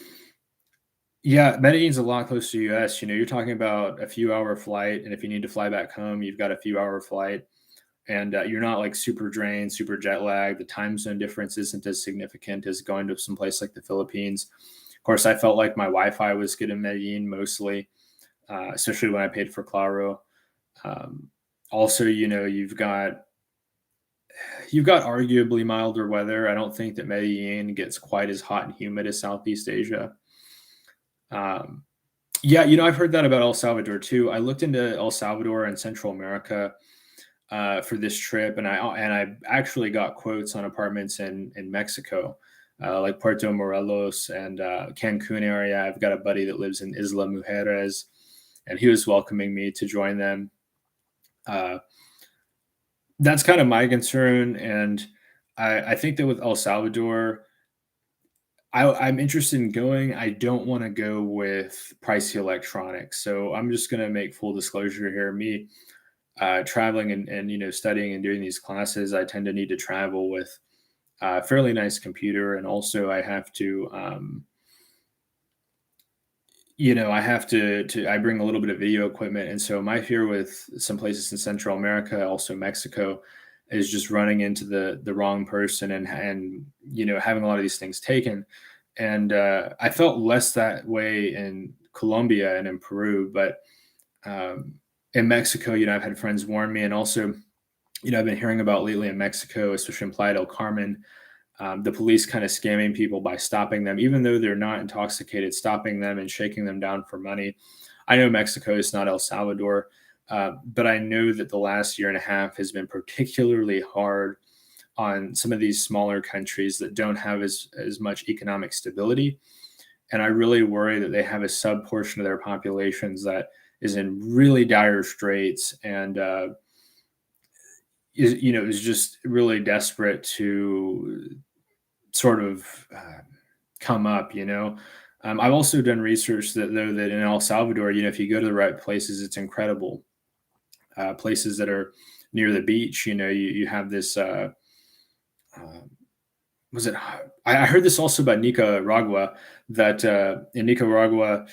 yeah, Medellin's a lot closer to US. You're talking about a few hour flight, and if you need to fly back home, you've got a few hour flight, and you're not like super drained, super jet lagged. The time zone difference isn't as significant as going to some place like the Philippines. Of course, I felt like my Wi-Fi was good in Medellin mostly, especially when I paid for Claro. Um, Also, you've got arguably milder weather. I don't think that Medellin gets quite as hot and humid as Southeast Asia. Um, yeah, I've heard that about El Salvador too. I looked into El Salvador and Central America for this trip, and I actually got quotes on apartments in Mexico, like Puerto Morelos and Cancun area. I've got a buddy that lives in Isla Mujeres, and he was welcoming me to join them. Uh, that's kind of my concern, and I think that with El Salvador, I'm interested in going. I don't want to go with pricey electronics, so I'm just going to make full disclosure here. Me traveling and studying and doing these classes, I tend to need to travel with a fairly nice computer, and also I have to I bring a little bit of video equipment, and so my fear with some places in Central America, also Mexico, is just running into the wrong person and having a lot of these things taken. And I felt less that way in Colombia and in Peru, but um, in Mexico, I've had friends warn me, and also I've been hearing about lately in Mexico, especially in Playa del Carmen, the police kind of scamming people by stopping them, even though they're not intoxicated, stopping them and shaking them down for money. I know Mexico is not El Salvador, but I know that the last year and a half has been particularly hard on some of these smaller countries that don't have as much economic stability. And I really worry that they have a sub portion of their populations that is in really dire straits and is just really desperate to sort of come up. I've also done research that though that in El Salvador, if you go to the right places, it's incredible. Places that are near the beach, you have this. Uh, was it? I heard this also about Nicaragua. That in Nicaragua,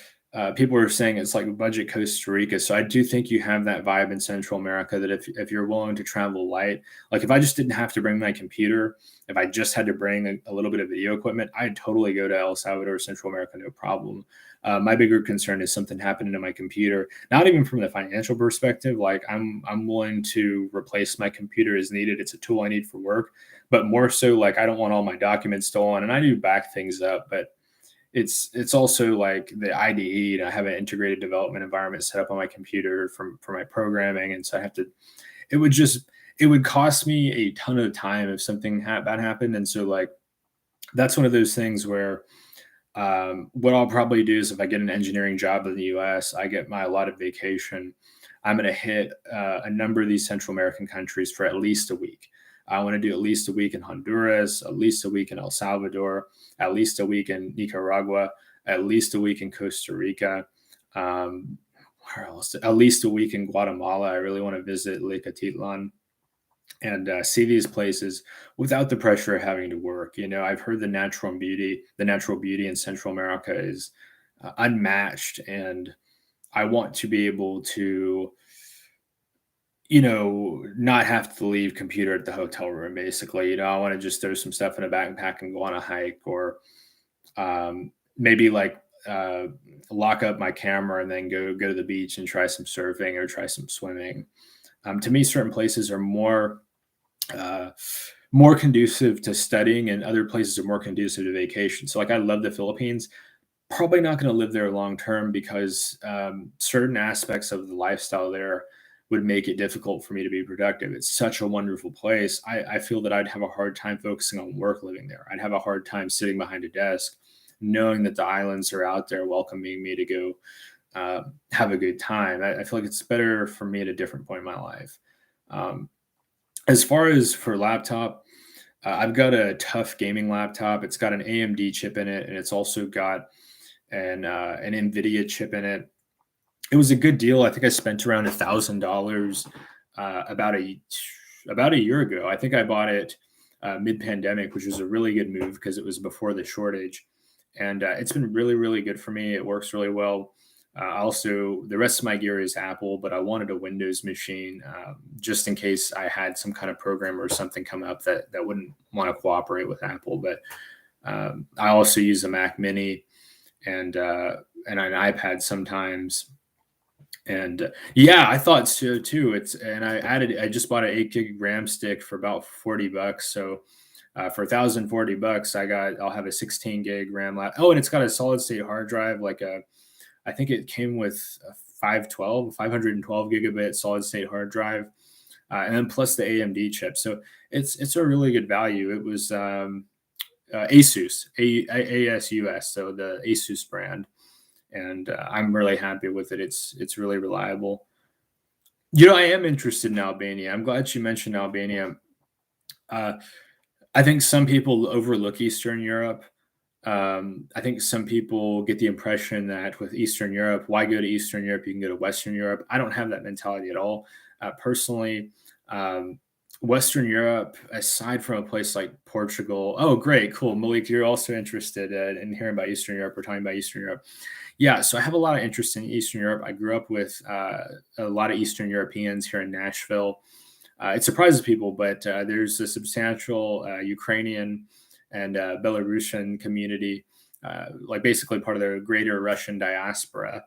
people were saying it's like budget Costa Rica. So I do think you have that vibe in Central America. That if you're willing to travel light, like if I just didn't have to bring my computer, if I just had to bring a little bit of video equipment, I'd totally go to El Salvador, Central America, no problem. My bigger concern is something happening to my computer. Not even from the financial perspective. Like I'm willing to replace my computer as needed. It's a tool I need for work, but more so like I don't want all my documents stolen, and I do back things up, but it's also like the IDE. I have an integrated development environment set up on my computer for my programming, and so I have to. It would just it would cost me a ton of time if something bad happened, and so like that's one of those things where what I'll probably do is if I get an engineering job in the U.S., I get my allotted vacation. I'm going to hit a number of these Central American countries for at least a week. I want to do at least a week in Honduras, at least a week in El Salvador, at least a week in Nicaragua, at least a week in Costa Rica. Um, where else? At least a week in Guatemala. I really want to visit Lake Atitlan and see these places without the pressure of having to work. I've heard the natural beauty in Central America is unmatched, and I want to be able to, not have to leave computer at the hotel room. Basically, I want to just throw some stuff in a backpack and go on a hike, or maybe like lock up my camera and then go to the beach and try some surfing or try some swimming. To me, certain places are uh, more conducive to studying, and other places are more conducive to vacation. So, like, I love the Philippines. Probably not going to live there long term because certain aspects of the lifestyle there. would make it difficult for me to be productive. It's such a wonderful place. I feel that I'd have a hard time focusing on work living there. I'd have a hard time sitting behind a desk, knowing that the islands are out there welcoming me to go have a good time. I feel like it's better for me at a different point in my life. Um, as far as for laptop, I've got a tough gaming laptop. It's got an AMD chip in it, and it's also got an NVIDIA chip in it. It was a good deal. I think I spent around $1,000 about a year ago. I think I bought it mid-pandemic, which was a really good move because it was before the shortage, and it's been really, really good for me. It works really well. Also, the rest of my gear is Apple, but I wanted a Windows machine just in case I had some kind of program or something come up that wouldn't want to cooperate with Apple. But I also use a Mac Mini and an iPad sometimes. And yeah, I thought so too. I just bought an 8 gig RAM stick for about $40. So for $1,040, I'll have a 16 gig RAM. Oh, and it's got a solid state hard drive, I think it came with a 512 gigabit solid state hard drive, and then plus the AMD chip. So it's a really good value. It was ASUS, ASUS, so the ASUS brand, and I'm really happy with it. It's really reliable. I am interested in Albania. I'm glad you mentioned Albania. Uh, I think some people overlook Eastern Europe. I think some people get the impression that with Eastern Europe, why go to Eastern Europe? You can go to Western Europe. I don't have that mentality at all. Personally, Western Europe, aside from a place like Portugal, oh, great, cool. Malik, you're also interested in hearing about Eastern Europe. We're talking about Eastern Europe. Yeah, so I have a lot of interest in Eastern Europe. I grew up with a lot of Eastern Europeans here in Nashville. It surprises people, but there's a substantial Ukrainian and Belarusian community, like basically part of the greater Russian diaspora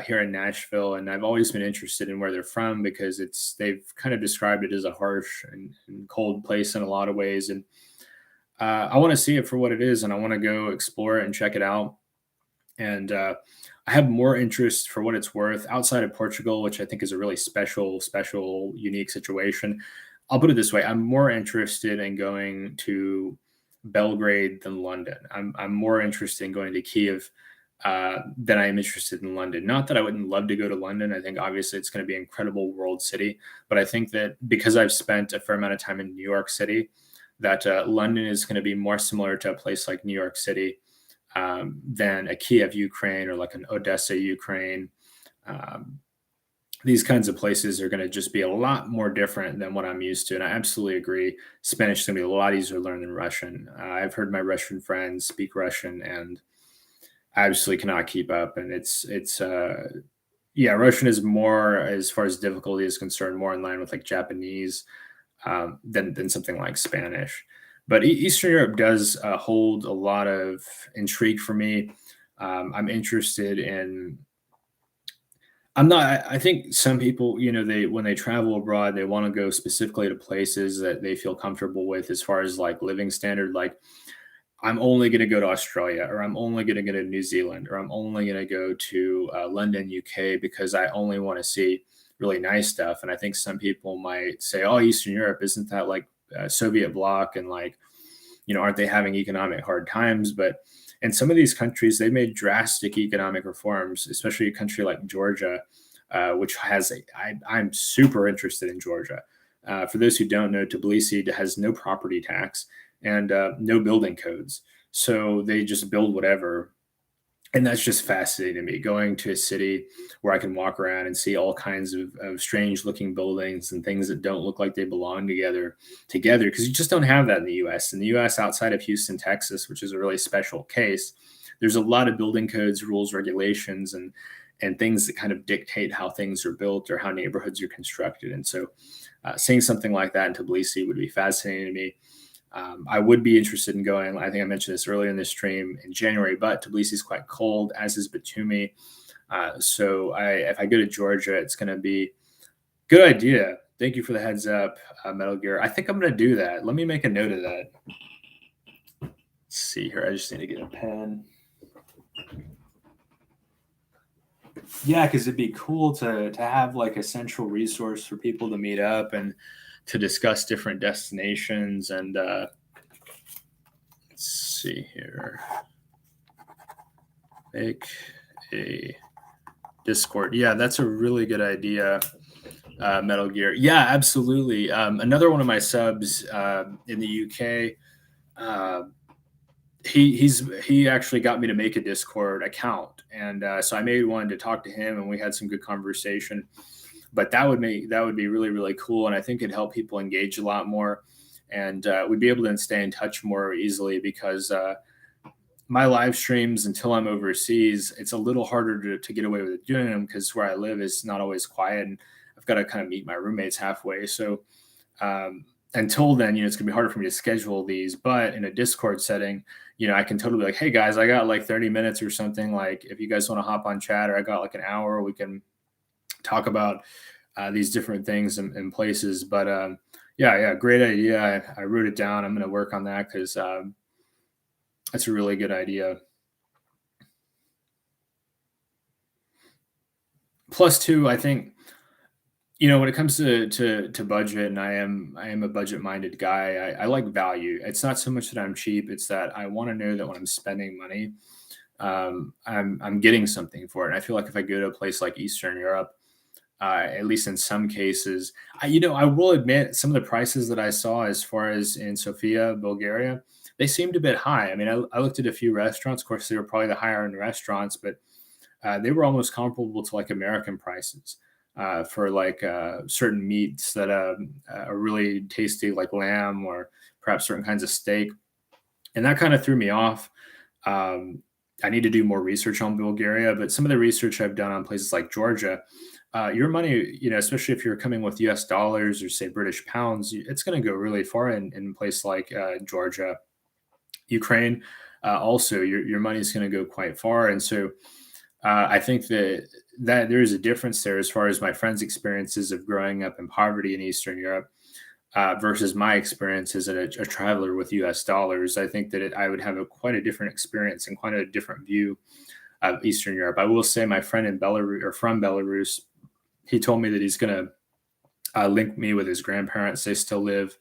here in Nashville. And I've always been interested in where they're from because they've kind of described it as a harsh and cold place in a lot of ways. And I want to see it for what it is, and I want to go explore it and check it out. And I have more interest for what it's worth outside of Portugal, which I think is a really special, unique situation. I'll put it this way. I'm more interested in going to Belgrade than London. I'm more interested in going to Kiev than I am interested in London. Not that I wouldn't love to go to London. I think obviously it's going to be an incredible world city, but I think that because I've spent a fair amount of time in New York City, that London is going to be more similar to a place like New York City than a Kiev, Ukraine, or like an Odessa, Ukraine. These kinds of places are going to just be a lot more different than what I'm used to. And I absolutely agree. Spanish is going to be a lot easier to learn than Russian. I've heard my Russian friends speak Russian, and I absolutely cannot keep up. And yeah, Russian is more, as far as difficulty is concerned, more in line with like Japanese than something like Spanish. But Eastern Europe does hold a lot of intrigue for me. I'm interested in. I'm not. I think some people, when they travel abroad, they want to go specifically to places that they feel comfortable with, as far as like living standard. Like, I'm only going to go to Australia, or I'm only going to go to New Zealand, or I'm only going to go to London, UK, because I only want to see really nice stuff. And I think some people might say, "Oh, Eastern Europe, isn't that like Soviet bloc? And like, aren't they having economic hard times?" But in some of these countries, they made drastic economic reforms, especially a country like Georgia, which I'm super interested in Georgia. For those who don't know, Tbilisi has no property tax and no building codes. So they just build whatever. And that's just fascinating to me, going to a city where I can walk around and see all kinds of strange looking buildings and things that don't look like they belong together, because you just don't have that in the US. In the US, outside of Houston, Texas, which is a really special case, there's a lot of building codes, rules, regulations, and things that kind of dictate how things are built or how neighborhoods are constructed. And so seeing something like that in Tbilisi would be fascinating to me. I would be interested in going. I think I mentioned this earlier in the stream, in January, but Tbilisi is quite cold, as is Batumi. So if I go to Georgia, it's going to be good idea. Thank you for the heads up, Metal Gear. I think I'm going to do that. Let me make a note of that. Let's see here. I just need to get a pen. Yeah, because it'd be cool to have like a central resource for people to meet up and to discuss different destinations. And let's see here, make a Discord. Yeah, that's a really good idea. Metal Gear. Yeah, absolutely. Another one of my subs in the UK. Uh, he actually got me to make a Discord account, and so I made one to talk to him, and we had some good conversation. But that would be really really cool, and I think it'd help people engage a lot more, and we'd be able to stay in touch more easily because my live streams until I'm overseas, it's a little harder to get away with doing them because where I live is not always quiet, and I've got to kind of meet my roommates halfway. So until then, it's gonna be harder for me to schedule these. But in a Discord setting, I can totally be like, hey guys, I got like 30 minutes or something. Like, if you guys want to hop on chat, or I got like an hour, we can talk about these different things and places. But yeah, yeah, great idea. I wrote it down. I'm gonna work on that because that's a really good idea. Plus, two, I think when it comes to budget, and I am a budget minded guy. I like value. It's not so much that I'm cheap; it's that I want to know that when I'm spending money, I'm getting something for it. And I feel like if I go to a place like Eastern Europe, at least in some cases, I will admit some of the prices that I saw as far as in Sofia, Bulgaria, they seemed a bit high. I mean, I looked at a few restaurants. Of course, they were probably the higher end restaurants, but they were almost comparable to like American prices for like certain meats that are really tasty, like lamb or perhaps certain kinds of steak. And that kind of threw me off. Um, I need to do more research on Bulgaria, but some of the research I've done on places like Georgia, your money, especially if you're coming with US dollars or say British pounds, it's going to go really far in a place like Georgia, Ukraine. Also, your money is going to go quite far. And so I think that there is a difference there as far as my friends' experiences of growing up in poverty in Eastern Europe versus my experience as a traveler with U.S. dollars. I think that I would have quite a different experience and quite a different view of Eastern Europe. I will say my friend in Belarus or from Belarus, he told me that he's going to link me with his grandparents. They still live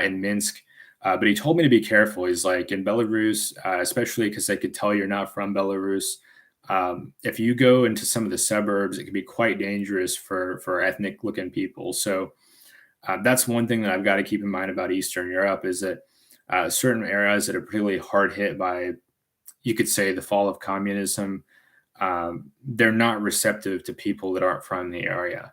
in Minsk. But he told me to be careful. He's like, in Belarus, especially because they could tell you're not from Belarus. If you go into some of the suburbs, it can be quite dangerous for ethnic looking people. So that's one thing that I've got to keep in mind about Eastern Europe is that certain areas that are particularly hard hit by, you could say, the fall of communism, they're not receptive to people that aren't from the area.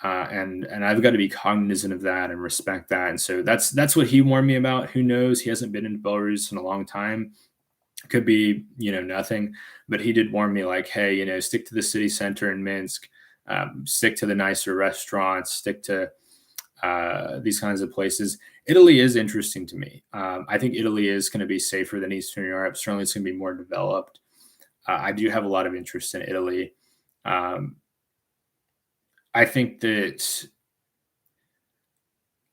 And I've got to be cognizant of that and respect that. And so that's what he warned me about. Who knows? He hasn't been in Belarus in a long time. Could be nothing, but he did warn me like, hey, stick to the city center in Minsk, stick to the nicer restaurants, stick to these kinds of places. Italy is interesting to me. I think Italy is going to be safer than Eastern Europe. Certainly, it's going to be more developed. I do have a lot of interest in Italy. Um, I think that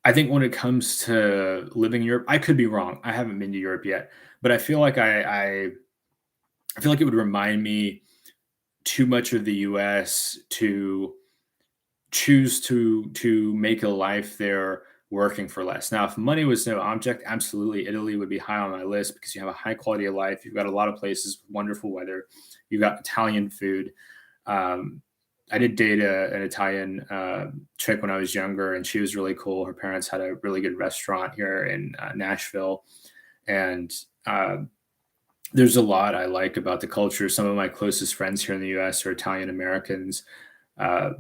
I think when it comes to living in Europe, I could be wrong. I haven't been to Europe yet, but I feel like I feel like it would remind me too much of the US to choose to make a life there working for less. Now, if money was no object, absolutely Italy would be high on my list because you have a high quality of life. You've got a lot of places with wonderful weather. You've got Italian food. Um, I did date an Italian chick when I was younger, and she was really cool. Her parents had a really good restaurant here in Nashville, and there's a lot I like about the culture. Some of my closest friends here in the U.S. are Italian Americans. Uh,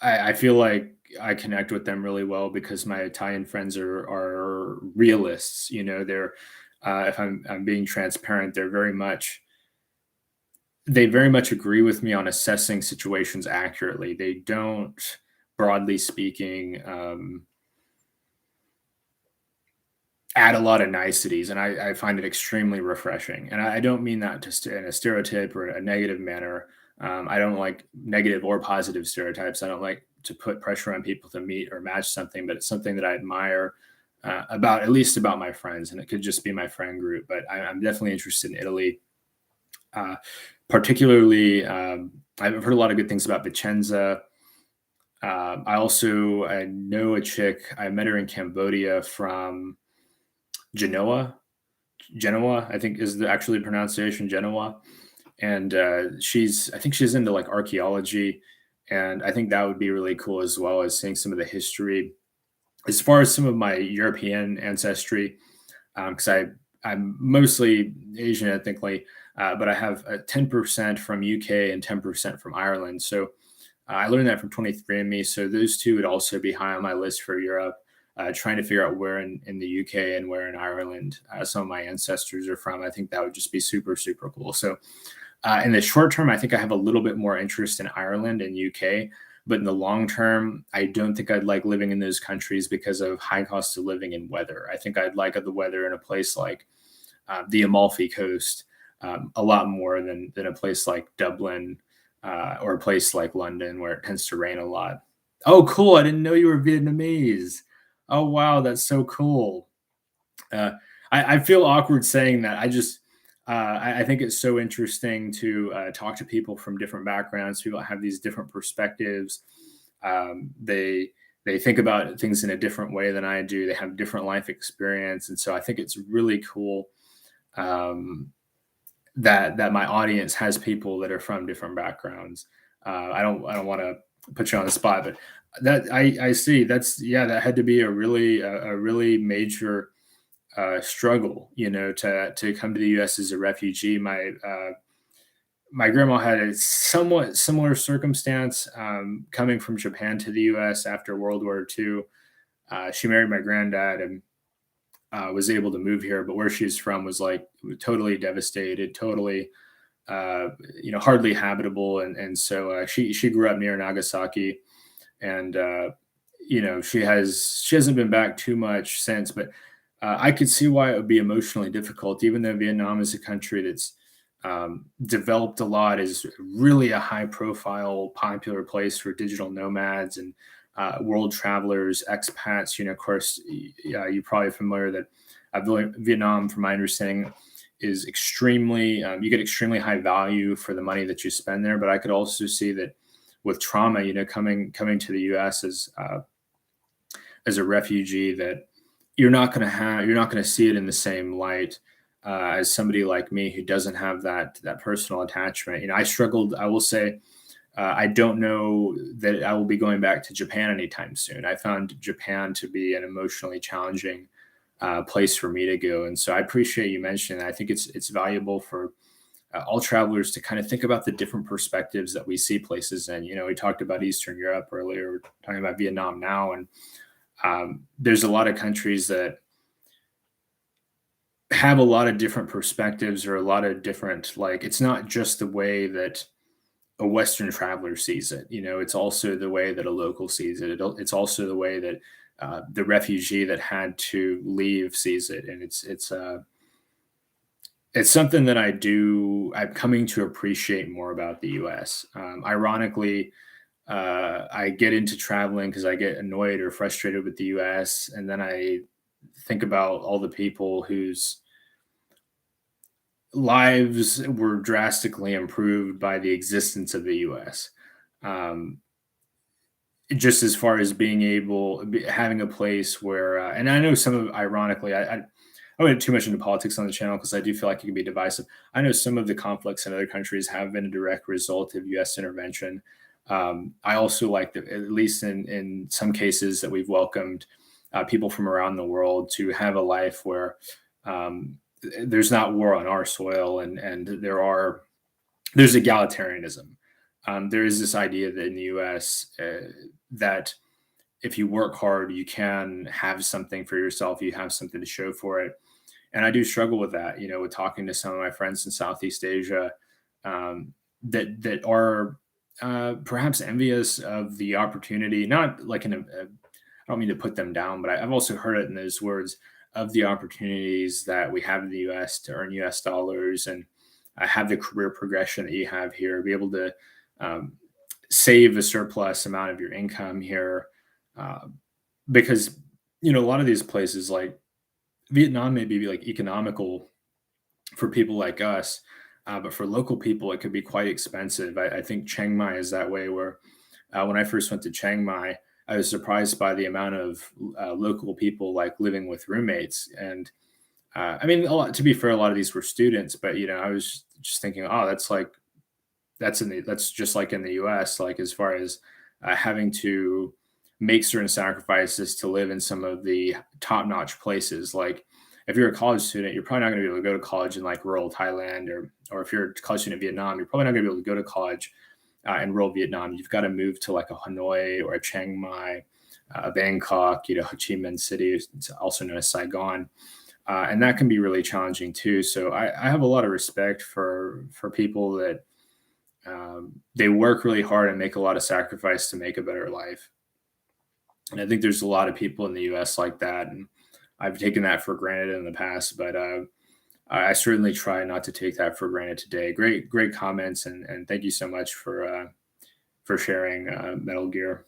I feel like I connect with them really well because my Italian friends are realists. They're if I'm being transparent, they very much agree with me on assessing situations accurately. They don't, broadly speaking, add a lot of niceties, and I find it extremely refreshing. And I don't mean that just in a stereotype or a negative manner. I don't like negative or positive stereotypes. I don't like to put pressure on people to meet or match something, but it's something that I admire at least about my friends, and it could just be my friend group. But I'm definitely interested in Italy. Uh, Particularly, I've heard a lot of good things about Vicenza. I know a chick. I met her in Cambodia from Genoa. Genoa, I think is the actually pronunciation Genoa, and I think she's into like archaeology, and I think that would be really cool as well as seeing some of the history. As far as some of my European ancestry, because I'm mostly Asian ethnically, but I have 10% from UK and 10% from Ireland. So I learned that from 23andMe. So those two would also be high on my list for Europe. Trying to figure out where in the UK and where in Ireland some of my ancestors are from. I think that would just be super, super cool. So in the short term, I think I have a little bit more interest in Ireland and UK. But in the long term, I don't think I'd like living in those countries because of high cost of living and weather. I think I'd like the weather in a place like the Amalfi Coast a lot more than a place like Dublin or a place like London where it tends to rain a lot. Oh, cool! I didn't know you were Vietnamese. Oh, wow, that's so cool. Uh, I feel awkward saying that. I think it's so interesting to talk to people from different backgrounds. People have these different perspectives. They think about things in a different way than I do. They have different life experience, and so I think it's really cool um, that my audience has people that are from different backgrounds. I don't want to put you on the spot, but that I see that's yeah that had to be a really major struggle, you know, to come to the U.S. as a refugee. My grandma had a somewhat similar circumstance coming from Japan to the U.S. after World War II. She married my granddad and was able to move here, but where she's from was like totally devastated, totally hardly habitable, and so she grew up near Nagasaki, and she hasn't been back too much since, but I could see why it would be emotionally difficult, even though Vietnam is a country that's developed a lot, is really a high profile, popular place for digital nomads and world travelers, expats. Of course, you're probably familiar that Vietnam, from my understanding, is extremely, you get extremely high value for the money that you spend there. But I could also see that with trauma, coming to the U.S. As a refugee, that you're not going to see it in the same light as somebody like me who doesn't have that personal attachment. I struggled. I will say, I don't know that I will be going back to Japan anytime soon. I found Japan to be an emotionally challenging place for me to go, and so I appreciate you mentioning that. I think it's valuable for all travelers to kind of think about the different perspectives that we see places in. We talked about Eastern Europe earlier. We're talking about Vietnam now, and there's a lot of countries that have a lot of different perspectives or a lot of different, like, it's not just the way that a Western traveler sees it. It's also the way that a local sees it. It's also the way that the refugee that had to leave sees it, and it's something that I'm coming to appreciate more about the U.S. Ironically, I get into traveling because I get annoyed or frustrated with the U.S., and then I think about all the people whose lives were drastically improved by the existence of the U.S. Um, just as far as having a place where, and I know some of, ironically, I don't get too much into politics on the channel because I do feel like it can be divisive. I know some of the conflicts in other countries have been a direct result of U.S. intervention. I also like that, at least in some cases, that we've welcomed people from around the world to have a life where um, there's not war on our soil, and there's egalitarianism. There is this idea that in the U.S. That if you work hard, you can have something for yourself. You have something to show for it, and I do struggle with that. With talking to some of my friends in Southeast Asia, that are perhaps envious of the opportunity. Not like I don't mean to put them down, but I've also heard it in those words of the opportunities that we have in the U.S. to earn U.S. dollars and have the career progression that you have here, be able to um, save a surplus amount of your income here, uh, because a lot of these places like Vietnam may be like economical for people like us, but for local people, it could be quite expensive. I think Chiang Mai is that way, where when I first went to Chiang Mai, I was surprised by the amount of local people like living with roommates. And I mean, to be fair, a lot of these were students, but I was just thinking, oh, that's just like in the U.S. Like as far as having to make certain sacrifices to live in some of the top-notch places. Like if you're a college student, you're probably not going to be able to go to college in like rural Thailand, or if you're a college student in Vietnam, you're probably not going to be able to go to college in rural Vietnam. You've got to move to like a Hanoi or a Chiang Mai, Bangkok, Ho Chi Minh City, it's also known as Saigon, and that can be really challenging too. So I have a lot of respect for people that they work really hard and make a lot of sacrifice to make a better life. And I think there's a lot of people in the U.S. like that, and I've taken that for granted in the past, but I certainly try not to take that for granted today. Great comments, and thank you so much for sharing Metal Gear.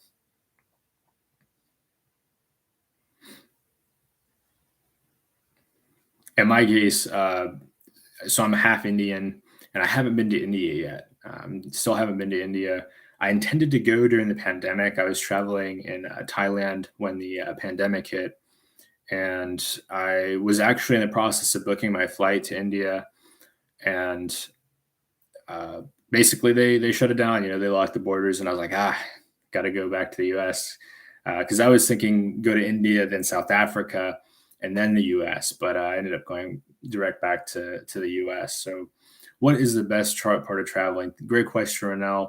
In my case, so I'm half Indian, and I haven't been to India yet. Still haven't been to India. I intended to go during the pandemic. I was traveling in Thailand when the pandemic hit, and I was actually in the process of booking my flight to India, and uh, basically they shut it down. They locked the borders, and I was like, got to go back to the U.S. Because I was thinking go to India, then South Africa, and then the U.S. But I ended up going direct back to the U.S. So, what is the best part of traveling? Great question, Ronell.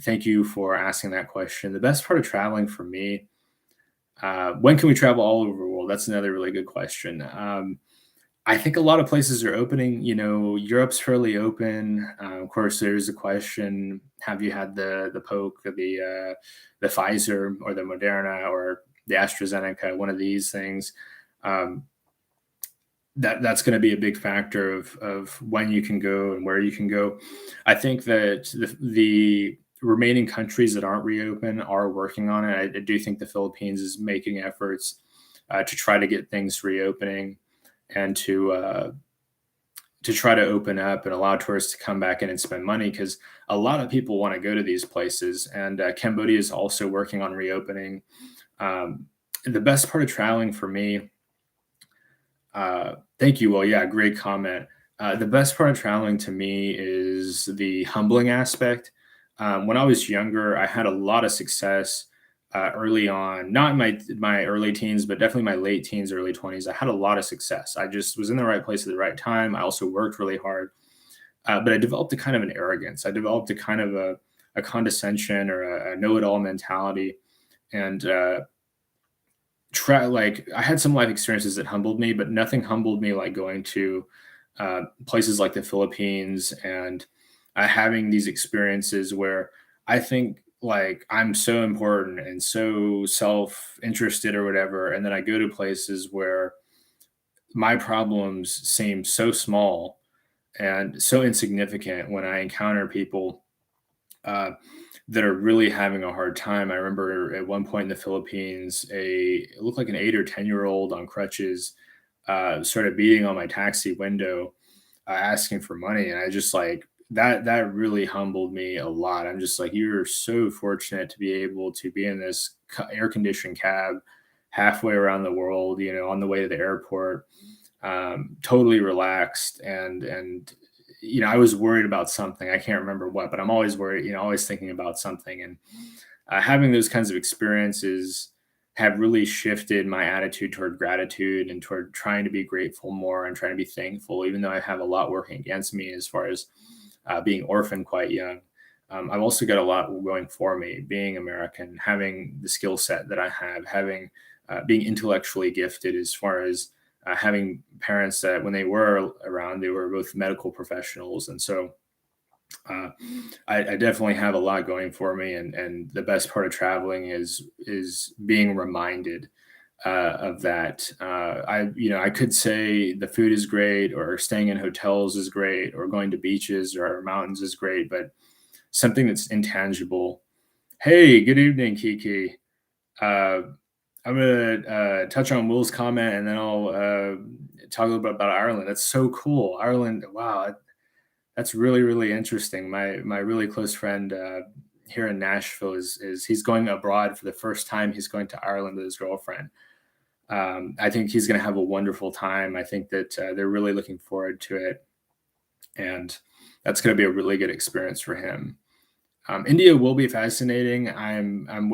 Thank you for asking that question. The best part of traveling for me, when can we travel all over the world? That's another really good question. I think a lot of places are opening. Europe's fairly open. Of course, there's a question: have you had the poke, the Pfizer, or the Moderna, or the AstraZeneca? One of these things. Um, that's going to be a big factor of when you can go and where you can go. I think that the remaining countries that aren't reopened are working on it. I do think the Philippines is making efforts to try to get things reopening, and to try to open up and allow tourists to come back in and spend money, because a lot of people want to go to these places. And Cambodia is also working on reopening. Um, the best part of traveling for me, thank you. Well, yeah, great comment. The best part of traveling to me is the humbling aspect. When I was younger, I had a lot of success early on, not in my early teens, but definitely my late teens, early 20s. I had a lot of success. I just was in the right place at the right time. I also worked really hard, but I developed a kind of an arrogance. I developed a kind of a condescension, or a know-it-all mentality, and like I had some life experiences that humbled me, but nothing humbled me like going to places like the Philippines, and having these experiences where I think like I'm so important and so self-interested or whatever, and then I go to places where my problems seem so small and so insignificant when I encounter people uh, that are really having a hard time. I remember at one point in the Philippines, it looked like an 8 or 10-year-old on crutches started beating on my taxi window, asking for money, and I just like that really humbled me a lot. I'm just like, you're so fortunate to be able to be in this air conditioned cab halfway around the world, on the way to the airport, totally relaxed, and I was worried about something. I can't remember what, but I'm always worried, always thinking about something. And having those kinds of experiences have really shifted my attitude toward gratitude and toward trying to be grateful more and trying to be thankful, even though I have a lot working against me as far as being orphaned quite young. I've also got a lot going for me, being American, having the skill set that I have, having being intellectually gifted, as far as having parents that when they were around, they were both medical professionals. And so uh, I definitely have a lot going for me. And the best part of traveling is being reminded of that. I could say the food is great, or staying in hotels is great, or going to beaches or mountains is great, but something that's intangible. Hey, good evening, Kiki. Uh, I'm gonna touch on Will's comment, and then I'll talk a little bit about Ireland. That's so cool, Ireland. Wow, That's really, really interesting. My really close friend here in Nashville is he's going abroad for the first time. He's going to Ireland with his girlfriend. I think he's going to have a wonderful time. I think that they're really looking forward to it, and that's going to be a really good experience for him. India will be fascinating. I'm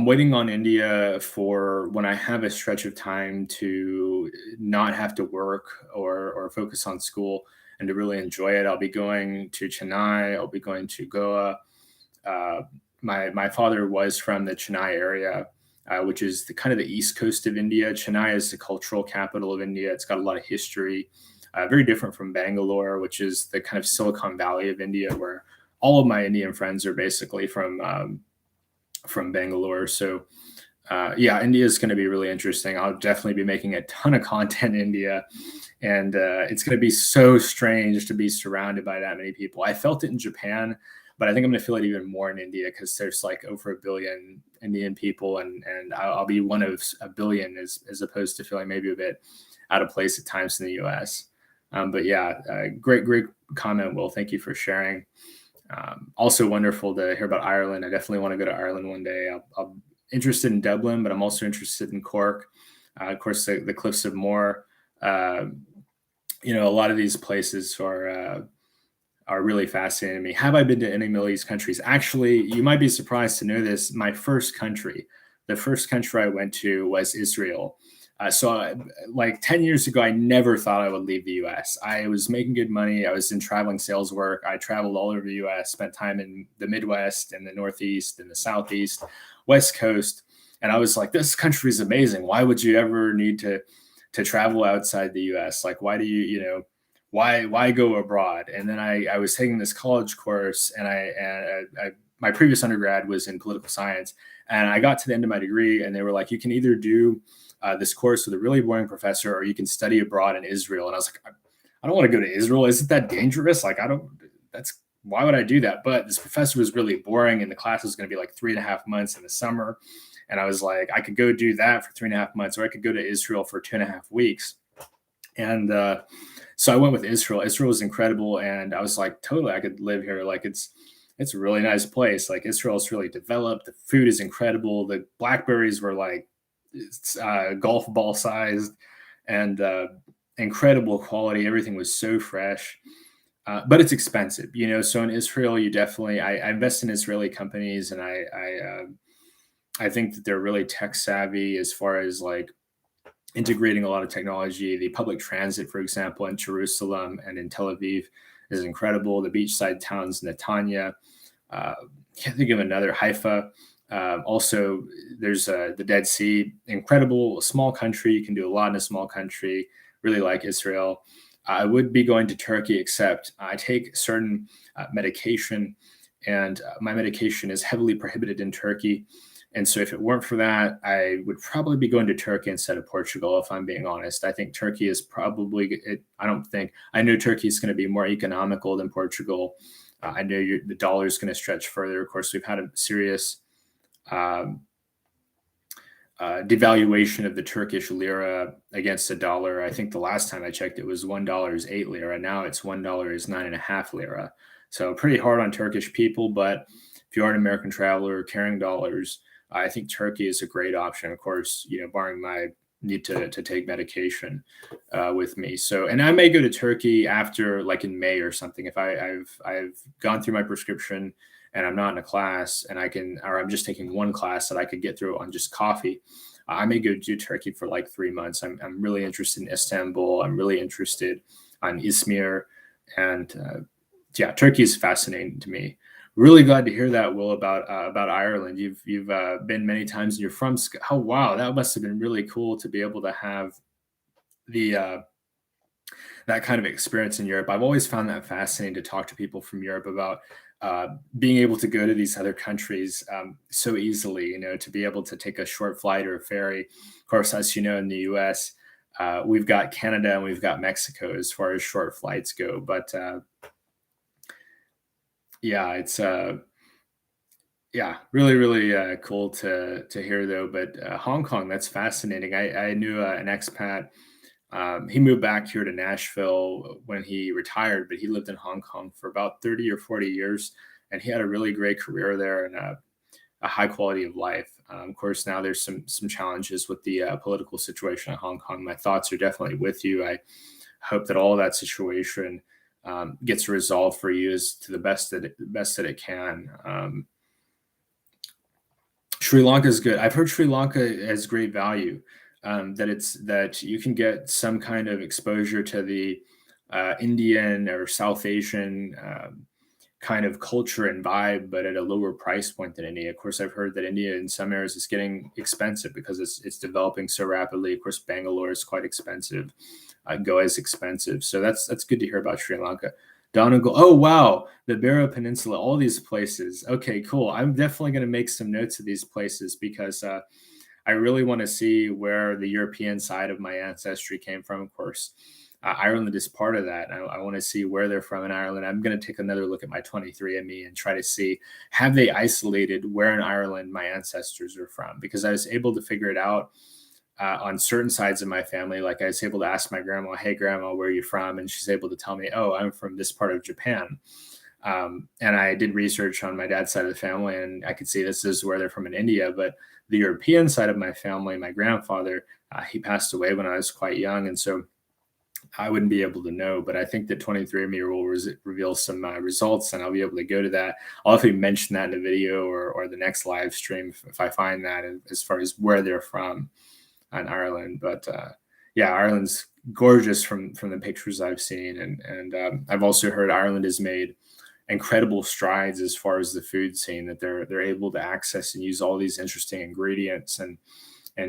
waiting on India for when I have a stretch of time to not have to work or focus on school and to really enjoy it. I'll be going to Chennai. I'll be going to Goa. Uh, my father was from the Chennai area, which is the kind of the east coast of India. Chennai is the cultural capital of India. It's got a lot of history, very different from Bangalore, which is the kind of Silicon Valley of India, where all of my Indian friends are basically from Bangalore. So yeah, India is going to be really interesting. I'll definitely be making a ton of content in India, and it's going to be so strange to be surrounded by that many people. I felt it in Japan, but I think I'm going to feel it even more in India because there's like over a billion Indian people, and I'll be one of a billion as opposed to feeling maybe a bit out of place at times in the U.S. But yeah, great comment, Will. Thank you for sharing. Also wonderful to hear about Ireland. I definitely want to go to Ireland one day. I'm interested in Dublin, but I'm also interested in Cork. Of course, the Cliffs of Moher. Uh, a lot of these places are really fascinating to me. Have I been to any Middle East countries? Actually, you might be surprised to know this. The first country I went to was Israel. Like 10 years ago, I never thought I would leave the US. I was making good money. I was in traveling sales work. I traveled all over the US, spent time in the Midwest and the Northeast and the Southeast, West Coast. And I was like, this country is amazing. Why would you ever need to travel outside the US? Like, why do why go abroad? And then I was taking this college course, and I my previous undergrad was in political science, and I got to the end of my degree, and they were like, you can either do this course with a really boring professor, or you can study abroad in Israel. And I was like, I don't want to go to Israel. Isn't that dangerous? Like, I don't. That's why would I do that? But this professor was really boring, and the class was going to be like 3.5 months in the summer. And I was like, I could go do that for 3.5 months, or I could go to Israel for 2.5 weeks. And so I went with Israel. Israel was incredible, and I was like, totally, I could live here. Like it's a really nice place. Like Israel is really developed. The food is incredible. The blackberries were like golf ball sized, and incredible quality. Everything was so fresh. But it's expensive, So in Israel, I invest in Israeli companies, and I think that they're really tech savvy as far as like integrating a lot of technology. The public transit, for example, in Jerusalem and in Tel Aviv is incredible. The beachside towns, Netanya, can't think of another, Haifa. Also, there's the Dead Sea, incredible, small country. You can do a lot in a small country. Really like Israel. I would be going to Turkey, except I take certain medication, and my medication is heavily prohibited in Turkey. And so, if it weren't for that, I would probably be going to Turkey instead of Portugal, if I'm being honest. I think Turkey is probably, I know Turkey is going to be more economical than Portugal. I know the dollar is going to stretch further. Of course, we've had a serious um, devaluation of the Turkish lira against the dollar. I think the last time I checked, it was $1 is 8 lira. Now it's $1 is 9.5 lira. So pretty hard on Turkish people. But if you are an American traveler carrying dollars, I think Turkey is a great option. Of course, barring my need to take medication with me. So, and I may go to Turkey after, like in May or something, if I've gone through my prescription and I'm not in a class, and or I'm just taking one class that I could get through on just coffee. I may go to Turkey for like 3 months. I'm really interested in Istanbul. I'm really interested on Izmir, and yeah, Turkey is fascinating to me. Really glad to hear that, Will, about Ireland. You've been many times, and you're from. Oh wow, that must have been really cool to be able to have the that kind of experience in Europe. I've always found that fascinating to talk to people from Europe about being able to go to these other countries so easily, to be able to take a short flight or a ferry. Of course, as you know, in the US, we've got Canada and we've got Mexico as far as short flights go. But yeah, it's yeah, really, really cool to hear though. But Hong Kong, that's fascinating. I knew an expat He moved back here to Nashville when he retired, but he lived in Hong Kong for about 30 or 40 years, and he had a really great career there and a high quality of life. Of course, now there's some challenges with the political situation in Hong Kong. My thoughts are definitely with you. I hope that all of that situation gets resolved for you as to the best that it can. Sri Lanka is good. I've heard Sri Lanka has great value. That you can get some kind of exposure to the Indian or South Asian kind of culture and vibe, but at a lower price point than India. Of course, I've heard that India in some areas is getting expensive because it's developing so rapidly. Of course, Bangalore is quite expensive. Goa is expensive, so that's good to hear about Sri Lanka. Donegal. Oh wow, the Barrow Peninsula, all these places. Okay, cool. I'm definitely going to make some notes of these places because I really want to see where the European side of my ancestry came from. Of course, Ireland is part of that. I want to see where they're from in Ireland. I'm going to take another look at my 23andMe and try to see, have they isolated where in Ireland my ancestors are from? Because I was able to figure it out on certain sides of my family. Like I was able to ask my grandma, "Hey, grandma, where are you from?" And she's able to tell me, "Oh, I'm from this part of Japan." And I did research on my dad's side of the family, and I could see this is where they're from in India. But the European side of my family, my grandfather, he passed away when I was quite young, and so I wouldn't be able to know. But I think that 23andMe will reveal some results, and I'll be able to go to that. I'll definitely mention that in the video or the next live stream if I find that, as far as where they're from in Ireland. But yeah, Ireland's gorgeous from the pictures I've seen, and I've also heard Ireland has made incredible strides as far as the food scene, that they're able to access and use all these interesting ingredients and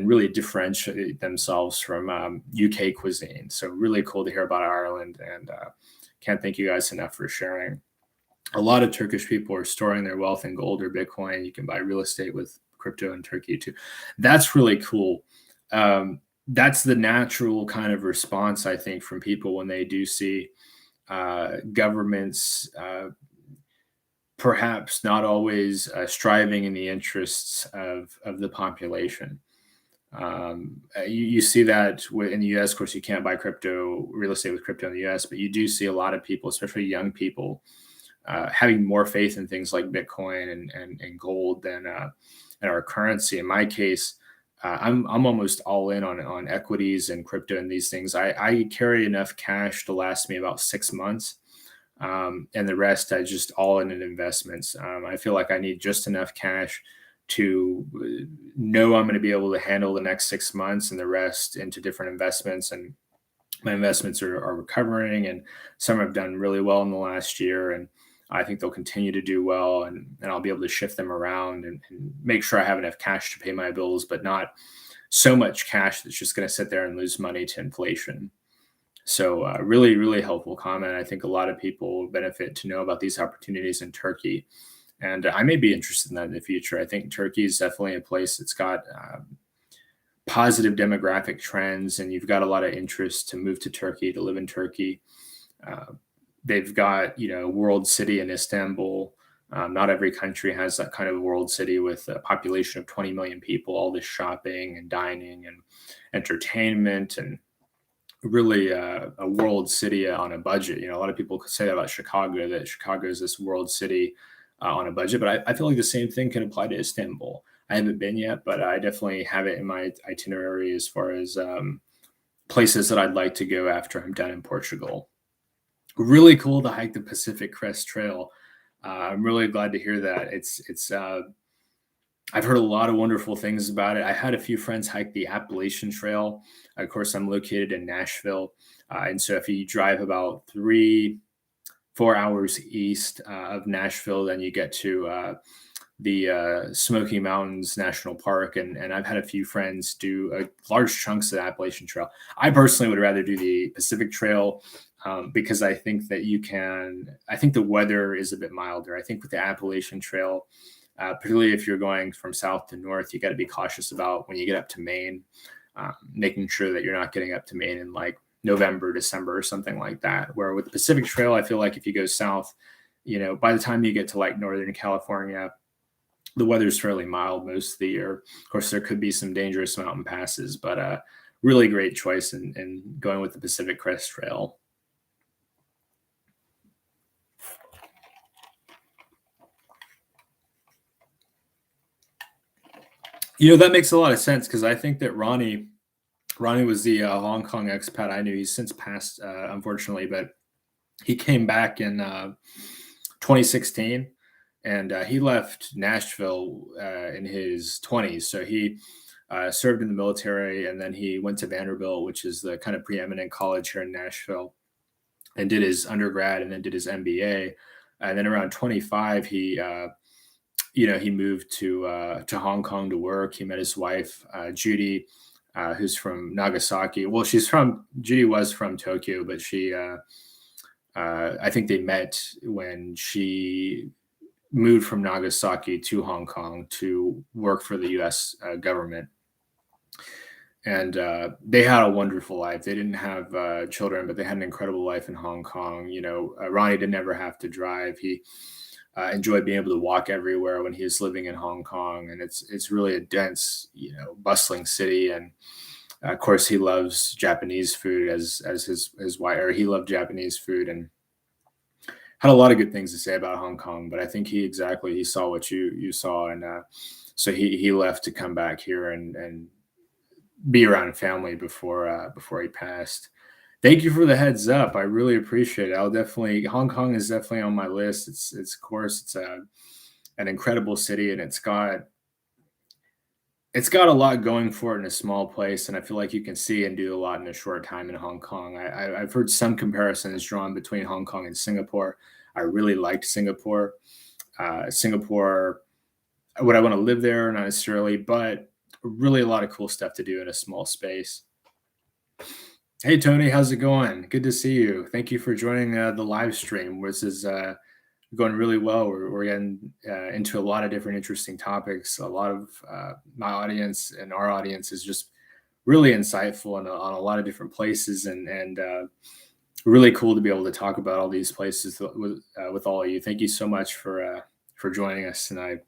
really differentiate themselves from UK cuisine. So really cool to hear about Ireland, and can't thank you guys enough for sharing. A lot of Turkish people are storing their wealth in gold or Bitcoin. You can buy real estate with crypto in Turkey too. That's really cool. That's the natural kind of response, I think, from people when they do see governments perhaps not always striving in the interests of the population. You see that in the US. Of course, you can't buy real estate with crypto in the US, but you do see a lot of people, especially young people, having more faith in things like Bitcoin and gold than in our currency. In my case, I'm almost all in on equities and crypto and these things. I carry enough cash to last me about 6 months. And the rest I just all in investments. I feel like I need just enough cash to know I'm going to be able to handle the next 6 months, and the rest into different investments. And my investments are recovering, and some have done really well in the last year, and I think they'll continue to do well, and I'll be able to shift them around and make sure I have enough cash to pay my bills, but not so much cash that's just going to sit there and lose money to inflation. So really, really helpful comment. I think a lot of people will benefit to know about these opportunities in Turkey. And I may be interested in that in the future. I think Turkey is definitely a place that's got positive demographic trends, and you've got a lot of interest to move to Turkey, to live in Turkey. They've got, a world city in Istanbul. Not every country has that kind of world city with a population of 20 million people, all this shopping and dining and entertainment, and really a world city on a budget. A lot of people could say that about Chicago, that Chicago is this world city on a budget, but I feel like the same thing can apply to Istanbul. I haven't been yet, but I definitely have it in my itinerary as far as places that I'd like to go after I'm done in Portugal. Really cool to hike the Pacific Crest Trail. I'm really glad to hear that. I've heard a lot of wonderful things about it. I had a few friends hike the Appalachian Trail. Of course, I'm located in Nashville. And so if you drive about 3-4 hours east of Nashville, then you get to the Smoky Mountains National Park. And I've had a few friends do large chunks of the Appalachian Trail. I personally would rather do the Pacific Trail because I think that I think the weather is a bit milder. I think with the Appalachian Trail, particularly if you're going from south to north, you got to be cautious about when you get up to Maine, making sure that you're not getting up to Maine in like November, December, or something like that. Where with the Pacific Trail, I feel like if you go south, by the time you get to like Northern California, the weather's fairly mild most of the year. Of course, there could be some dangerous mountain passes, but really great choice in going with the Pacific Crest Trail. That makes a lot of sense because I think that Ronnie was the Hong Kong expat I knew. He's since passed, unfortunately, but he came back in 2016, and he left Nashville in his 20s. So he served in the military, and then he went to Vanderbilt, which is the kind of preeminent college here in Nashville, and did his undergrad and then did his MBA. And then around 25, he moved to Hong Kong to work. He met his wife, Judy, who's from Nagasaki. Well, Judy was from Tokyo, but I think they met when she moved from Nagasaki to Hong Kong to work for the U.S. Government. And they had a wonderful life. They didn't have children, but they had an incredible life in Hong Kong. Ronnie didn't ever have to drive. He enjoyed being able to walk everywhere when he was living in Hong Kong, and it's really a dense, bustling city. And of course, he loves Japanese food as his wife, or he loved Japanese food, and had a lot of good things to say about Hong Kong. But I think he saw what you saw, and so he left to come back here and be around family before he passed. Thank you for the heads up. I really appreciate it. Hong Kong is definitely on my list. It's of course it's an incredible city, and it's got a lot going for it in a small place, and I feel like you can see and do a lot in a short time in Hong Kong. I've heard some comparisons drawn between Hong Kong and Singapore. I really liked Singapore. Singapore, would I want to live there? Not necessarily, but really a lot of cool stuff to do in a small space. Hey, Tony, how's it going? Good to see you. Thank you for joining the live stream. This is going really well. We're getting into a lot of different interesting topics. A lot of my audience and our audience is just really insightful on a lot of different places, and really cool to be able to talk about all these places with all of you. Thank you so much for joining us tonight.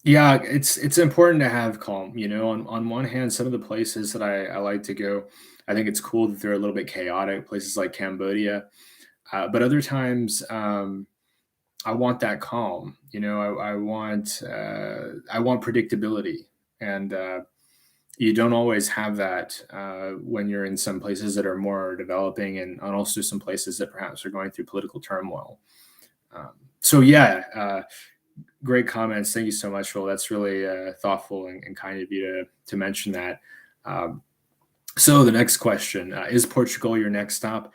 Yeah, it's important to have calm. On one hand, some of the places that I like to go, I think it's cool that they're a little bit chaotic. Places like Cambodia, but other times, I want that calm. I want predictability, and you don't always have that when you're in some places that are more developing, and also some places that perhaps are going through political turmoil. So yeah. Great comments. Thank you so much, Phil. That's really thoughtful and kind of you to mention that. So the next question, is Portugal your next stop?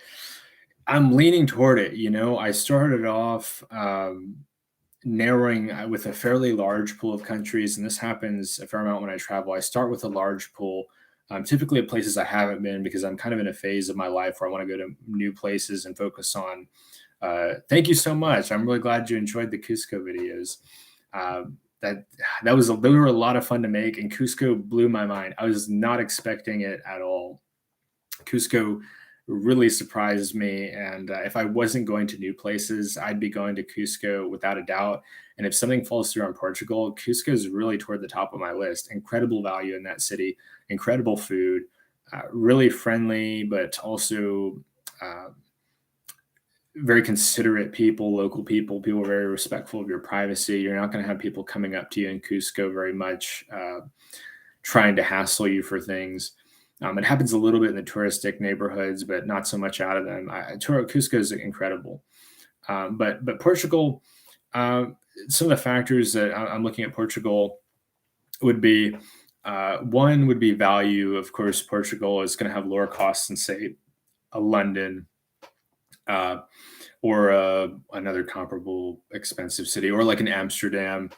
I'm leaning toward it. I started off narrowing with a fairly large pool of countries, and this happens a fair amount when I travel. I start with a large pool, typically at places I haven't been, because I'm kind of in a phase of my life where I want to go to new places and focus on. Thank you so much. I'm really glad you enjoyed the Cusco videos. They were a lot of fun to make, and Cusco blew my mind. I was not expecting it at all. Cusco really surprised me, and if I wasn't going to new places, I'd be going to Cusco without a doubt. And if something falls through on Portugal, Cusco is really toward the top of my list. Incredible value in that city, incredible food, really friendly, but also very considerate people, local people. People are very respectful of your privacy. You're not going to have people coming up to you in Cusco very much, trying to hassle you for things. It happens a little bit in the touristic neighborhoods, but not so much out of them. Cusco is incredible. But Portugal, some of the factors that I'm looking at Portugal would be, one would be value. Of course, Portugal is going to have lower costs than, say, a London, or another comparable expensive city, or like an Amsterdam.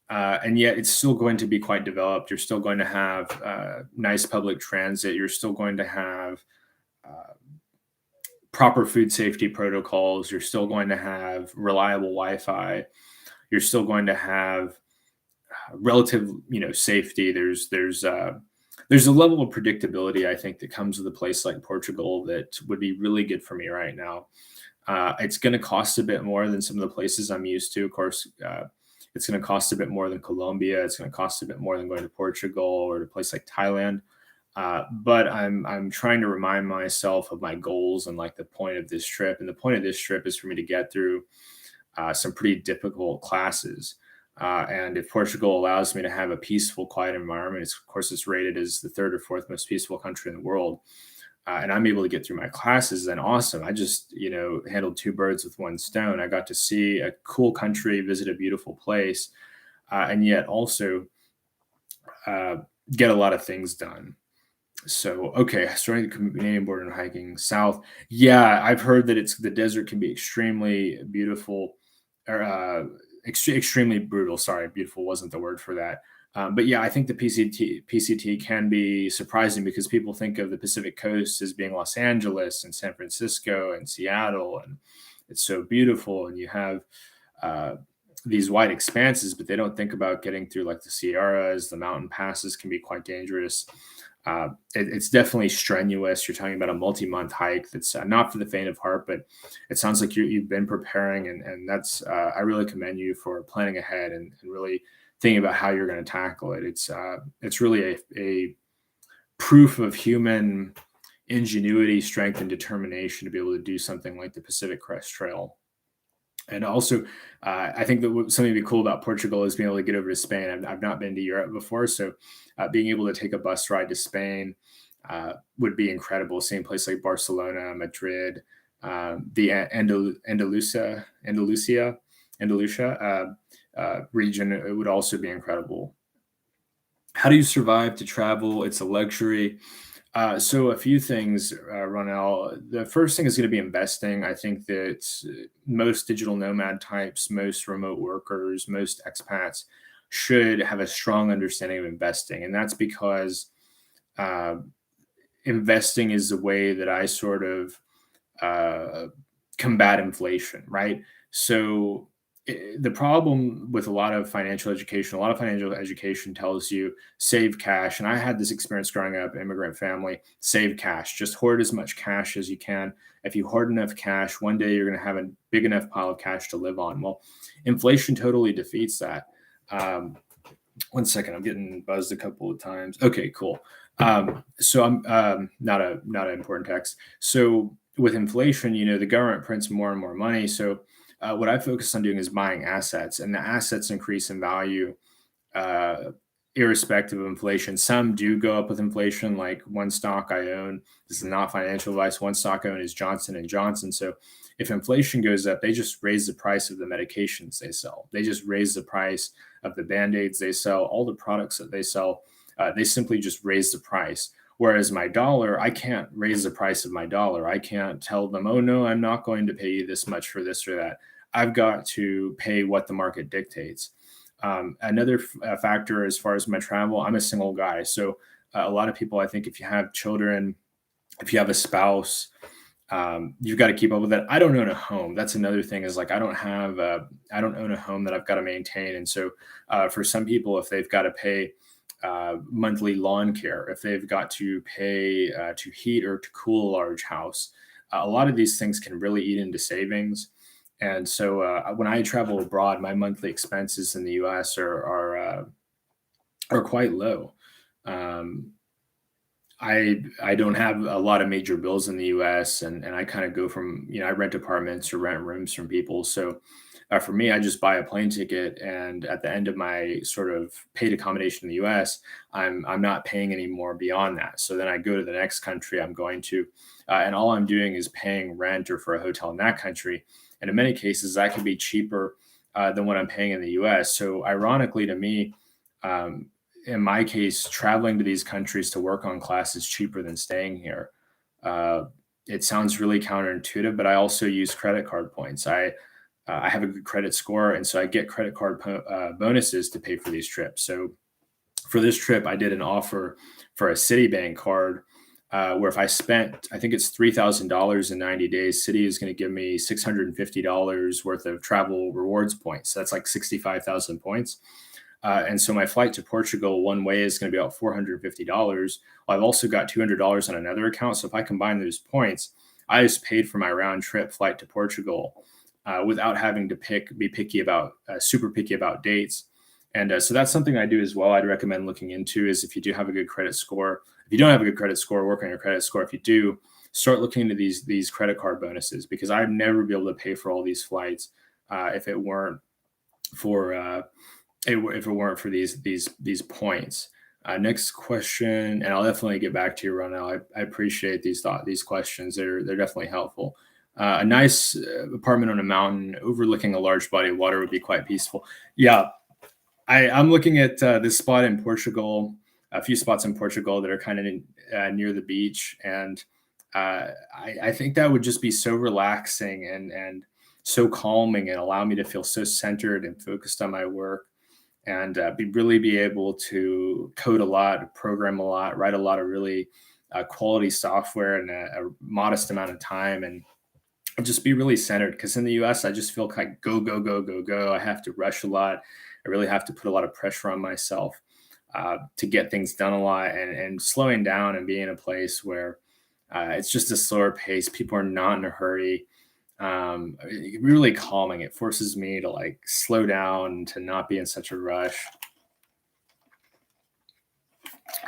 And yet it's still going to be quite developed. You're still going to have nice public transit. You're still going to have proper food safety protocols. You're still going to have reliable Wi-Fi. You're still going to have relative, safety. There's a level of predictability, I think, that comes with a place like Portugal that would be really good for me right now. It's going to cost a bit more than some of the places I'm used to. Of course, It's going to cost a bit more than Colombia. It's going to cost a bit more than going to Portugal or to a place like Thailand. But I'm trying to remind myself of my goals and like the point of this trip. And the point of this trip is for me to get through some pretty difficult classes. And if Portugal allows me to have a peaceful, quiet environment, of course, it's rated as the third or fourth most peaceful country in the world, and I'm able to get through my classes, then awesome. I just, handled two birds with one stone. I got to see a cool country, visit a beautiful place, and yet also uh, get a lot of things done. So, okay, starting the Canadian border and hiking south. Yeah, I've heard that the desert can be extremely beautiful, or extremely brutal. Sorry, beautiful wasn't the word for that. But yeah, I think the PCT can be surprising because people think of the Pacific Coast as being Los Angeles and San Francisco and Seattle, and it's so beautiful, and you have uh, these wide expanses, but they don't think about getting through like the Sierras. The mountain passes can be quite dangerous. It's definitely strenuous. You're talking about a multi-month hike that's not for the faint of heart, but it sounds like you've been preparing, and that's I really commend you for planning ahead and really thinking about how you're going to tackle it. It's really a proof of human ingenuity, strength, and determination to be able to do something like the Pacific Crest Trail. And also, I think that something to be cool about Portugal is being able to get over to Spain. I've not been to Europe before, so being able to take a bus ride to Spain would be incredible. Same place like Barcelona, Madrid, the Andalusia region. It would also be incredible. How do you survive to travel? It's a luxury. So a few things, Ronell. The first thing is going to be investing. I think that most digital nomad types, most remote workers, most expats should have a strong understanding of investing, and that's because uh, investing is the way that I sort of uh, combat inflation, right? So the problem with a lot of financial education tells you save cash. And I had this experience growing up, immigrant family, save cash, just hoard as much cash as you can. If you hoard enough cash, one day you're going to have a big enough pile of cash to live on. Well, inflation totally defeats that. Um, One second, I'm getting buzzed a couple of times. Okay, cool. So I'm not an important text. So with inflation, the government prints more and more money. So what I focus on doing is buying assets, and the assets increase in value uh, irrespective of inflation. Some do go up with inflation. Like one stock I own, this is not financial advice. One stock I own is Johnson and Johnson. So if inflation goes up, they just raise the price of the medications they sell. They just raise the price of the band-aids they sell, all the products that they sell. They simply just raise the price. Whereas my dollar, I can't raise the price of my dollar. I can't tell them, oh no, I'm not going to pay you this much for this or that. I've got to pay what the market dictates. Another factor as far as my travel, I'm a single guy. So a lot of people, I think if you have children, if you have a spouse, you've got to keep up with that. I don't own a home. That's another thing is like, I don't own a home that I've got to maintain. And so for some people, if they've got to pay monthly lawn care, if they've got to pay to heat or to cool a large house, a lot of these things can really eat into savings. And so when I travel abroad, my monthly expenses in the U.S. are quite low. Um, I don't have a lot of major bills in the U.S. and I kind of go from I rent apartments or rent rooms from people. So for me, I just buy a plane ticket, and at the end of my sort of paid accommodation in the U.S., I'm not paying any more beyond that. So then I go to the next country I'm going to, and all I'm doing is paying rent or for a hotel in that country. And in many cases, that could be cheaper than what I'm paying in the U.S. So ironically, to me, um, in my case, traveling to these countries to work on class is cheaper than staying here. Uh, it sounds really counterintuitive, but I also use credit card points. I have a good credit score, and so I get credit card bonuses to pay for these trips. So for this trip, I did an offer for a Citibank card where if I spent, I think it's $3,000 in 90 days, Citi is going to give me $650 worth of travel rewards points. So that's like 65,000 points. And so my flight to Portugal one way is going to be about $450. Well, I've also got $200 on another account. So if I combine those points, I just paid for my round trip flight to Portugal without having to be picky about super picky about dates. And so that's something I do as well. I'd recommend looking into is if you do have a good credit score. If you don't have a good credit score, work on your credit score. If you do, start looking into these credit card bonuses because I'd never be able to pay for all these flights if it weren't for if it weren't for these points. Next question, and I'll definitely get back to you, Ronell. I appreciate these questions. They're definitely helpful. A nice apartment on a mountain overlooking a large body of water would be quite peaceful. Yeah, I'm looking at this spot in Portugal, a few spots in Portugal that are kind of near the beach, and I think that would just be so relaxing and so calming and allow me to feel so centered and focused on my work and really be able to code a lot, program a lot, write a lot of really quality software in a modest amount of time and just be really centered. Because in the US, I just feel like go, go, go, go, go. I have to rush a lot. I really have to put a lot of pressure on myself to get things done a lot and slowing down and being in a place where it's just a slower pace. People are not in a hurry. Really calming. It forces me to like slow down, to not be in such a rush.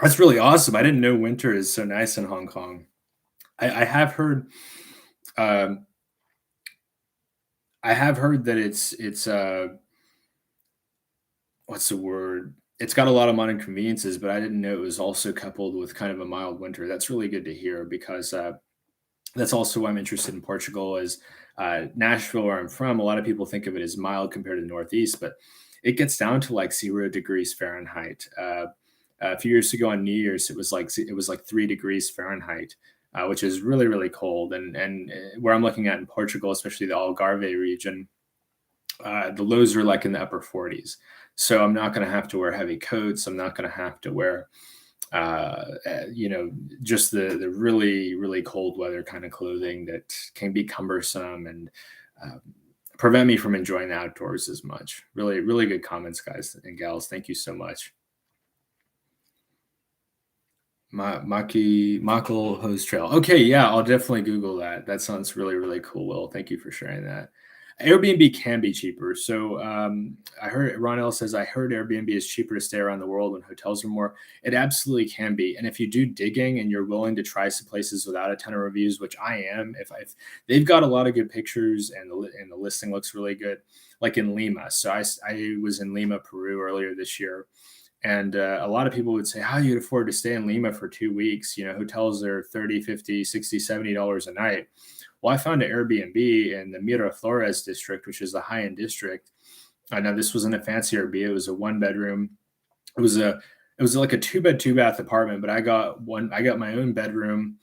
That's really awesome. I didn't know winter is so nice in Hong Kong. I have heard, um, I have heard that it's what's the word? It's got a lot of modern conveniences, but I didn't know it was also coupled with kind of a mild winter. That's really good to hear because that's also why I'm interested in Portugal. Is Nashville, where I'm from, a lot of people think of it as mild compared to the Northeast, but it gets down to like 0 degrees Fahrenheit. A few years ago on New Year's, it was like 3 degrees Fahrenheit, which is really really cold. And where I'm looking at in Portugal, especially the Algarve region, the lows are like in the upper 40s. So I'm not going to have to wear heavy coats. I'm not going to have to wear just the really, really cold weather kind of clothing that can be cumbersome and uh, prevent me from enjoying the outdoors as much. Really, really good comments, guys and gals. Thank you so much. Mako Hose Trail. Okay, yeah, I'll definitely Google that. That sounds really, really cool, Will. Thank you for sharing that. Airbnb can be cheaper. So I heard Ronell says, I heard Airbnb is cheaper to stay around the world when hotels are more. It absolutely can be. And if you do digging and you're willing to try some places without a ton of reviews, which I am, if they've got a lot of good pictures and the listing looks really good, like in Lima. So I was in Lima, Peru earlier this year and a lot of people would say, how you afford to stay in Lima for 2 weeks? Hotels are 30, 50, 60, $70 a night. Well, I found an Airbnb in the Miraflores district, which is the high end district. I know this wasn't a fancy Airbnb. It was a one bedroom. It was like a 2 bed, 2 bath apartment, but I got my own bedroom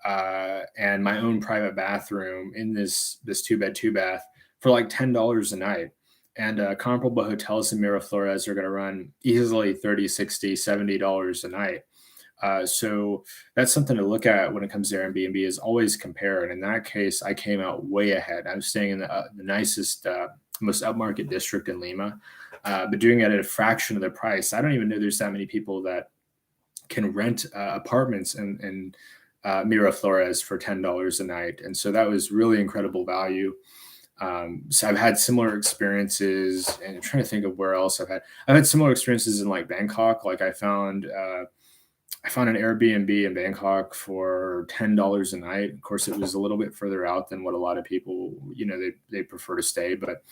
and my own private bathroom in this 2 bed, 2 bath for like $10 a night. And comparable hotels in Miraflores are going to run easily 30, 60, $70 a night. So that's something to look at when it comes to Airbnb is always compare. And in that case, I came out way ahead. I'm staying in the nicest, most upmarket district in Lima, but doing it at a fraction of the price. I don't even know there's that many people that can rent apartments in Miraflores for $10 a night. And so that was really incredible value. So I've had similar experiences, and I'm trying to think of where else I've had similar experiences in like Bangkok. Like I found an Airbnb in Bangkok for $10 a night. Of course, it was a little bit further out than what a lot of people, they prefer to stay, but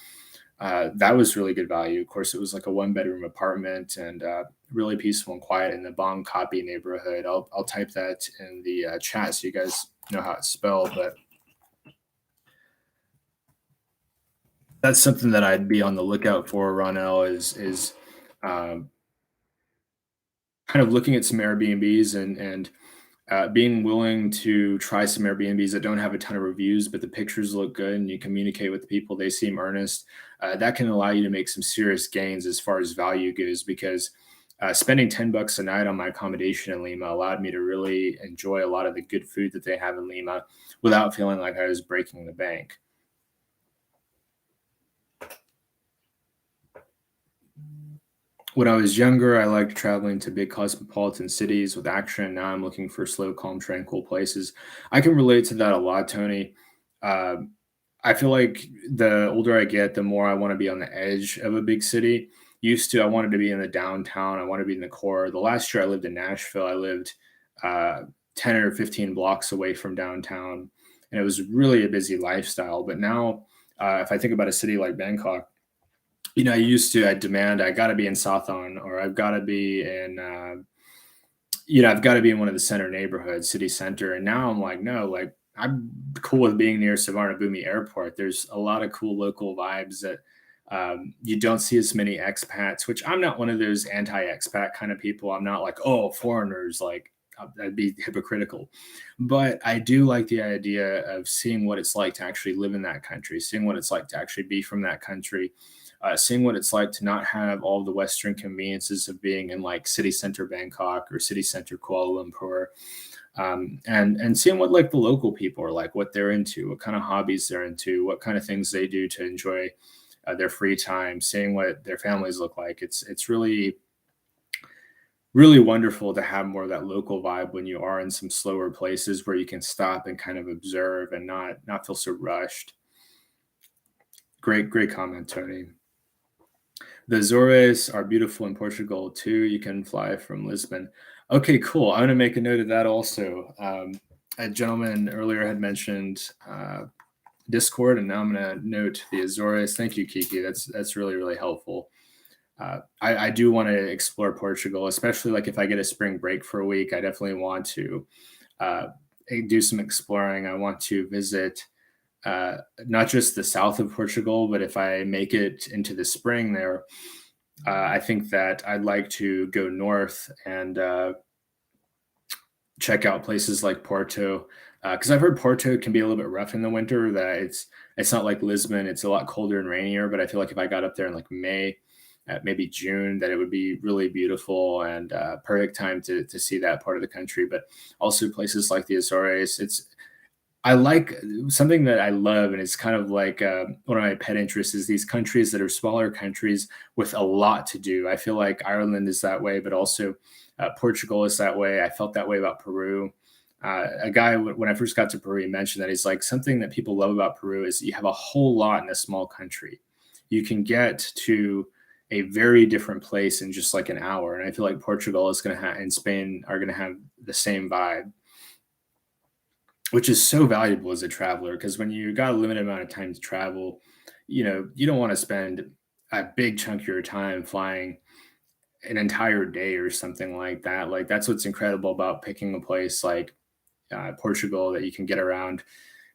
that was really good value. Of course, it was like a 1 bedroom apartment and really peaceful and quiet in the Bang Kapi neighborhood. I'll type that in the chat so you guys know how it's spelled, but that's something that I'd be on the lookout for, Ronell, is um, kind of looking at some Airbnbs and being willing to try some Airbnbs that don't have a ton of reviews, but the pictures look good and you communicate with the people, they seem earnest. That can allow you to make some serious gains as far as value goes because spending $10 a night on my accommodation in Lima allowed me to really enjoy a lot of the good food that they have in Lima without feeling like I was breaking the bank. When I was younger, I liked traveling to big cosmopolitan cities with action. Now I'm looking for slow, calm, tranquil places. I can relate to that a lot, Tony. Uh, I feel like the older I get, the more I want to be on the edge of a big city. Used to, I wanted to be in the downtown. I wanted to be in the core. The last year I lived in Nashville, I lived uh, 10 or 15 blocks away from downtown, and it was really a busy lifestyle. But now, if I think about a city like Bangkok, I used to, I demand I got to be in Southon, or I've got to be in I've got to be in one of the center neighborhoods, city center. And now I'm like, no, like I'm cool with being near Savarnabhumi Airport. There's a lot of cool local vibes that you don't see as many expats, which I'm not one of those anti-expat kind of people. I'm not like, oh, foreigners, like that'd be hypocritical. But I do like the idea of seeing what it's like to actually live in that country, seeing what it's like to actually be from that country, seeing what it's like to not have all the Western conveniences of being in like city center Bangkok or city center Kuala Lumpur, and seeing what like the local people are like, what they're into, what kind of hobbies they're into, what kind of things they do to enjoy their free time, seeing what their families look like. It's really really wonderful to have more of that local vibe when you are in some slower places where you can stop and kind of observe and not feel so rushed. Great comment, Tony. The Azores are beautiful in Portugal too. You can fly from Lisbon. Okay, cool. I'm going to make a note of that also. A gentleman earlier had mentioned Discord, and now I'm going to note the Azores. Thank you, Kiki. That's really really helpful. I do want to explore Portugal, especially like if I get a spring break for a week. I definitely want to uh, do some exploring. I want to visit not just the south of Portugal, but if I make it into the spring there, I think that I'd like to go north and check out places like Porto, because I've heard Porto can be a little bit rough in the winter. That it's not like Lisbon; it's a lot colder and rainier. But I feel like if I got up there in like May, maybe June, that it would be really beautiful and perfect time to see that part of the country. But also places like the Azores. I like something that I love, and it's kind of like one of my pet interests is these countries that are smaller countries with a lot to do. I feel like Ireland is that way, but also Portugal is that way. I felt that way about Peru. A guy, when I first got to Peru, he mentioned that he's like something that people love about Peru is you have a whole lot in a small country. You can get to a very different place in just like an hour. And I feel like Portugal is going to have, and Spain are going to have the same vibe, which is so valuable as a traveler because when you got a limited amount of time to travel, you don't want to spend a big chunk of your time flying an entire day or something like that. Like that's what's incredible about picking a place like Portugal that you can get around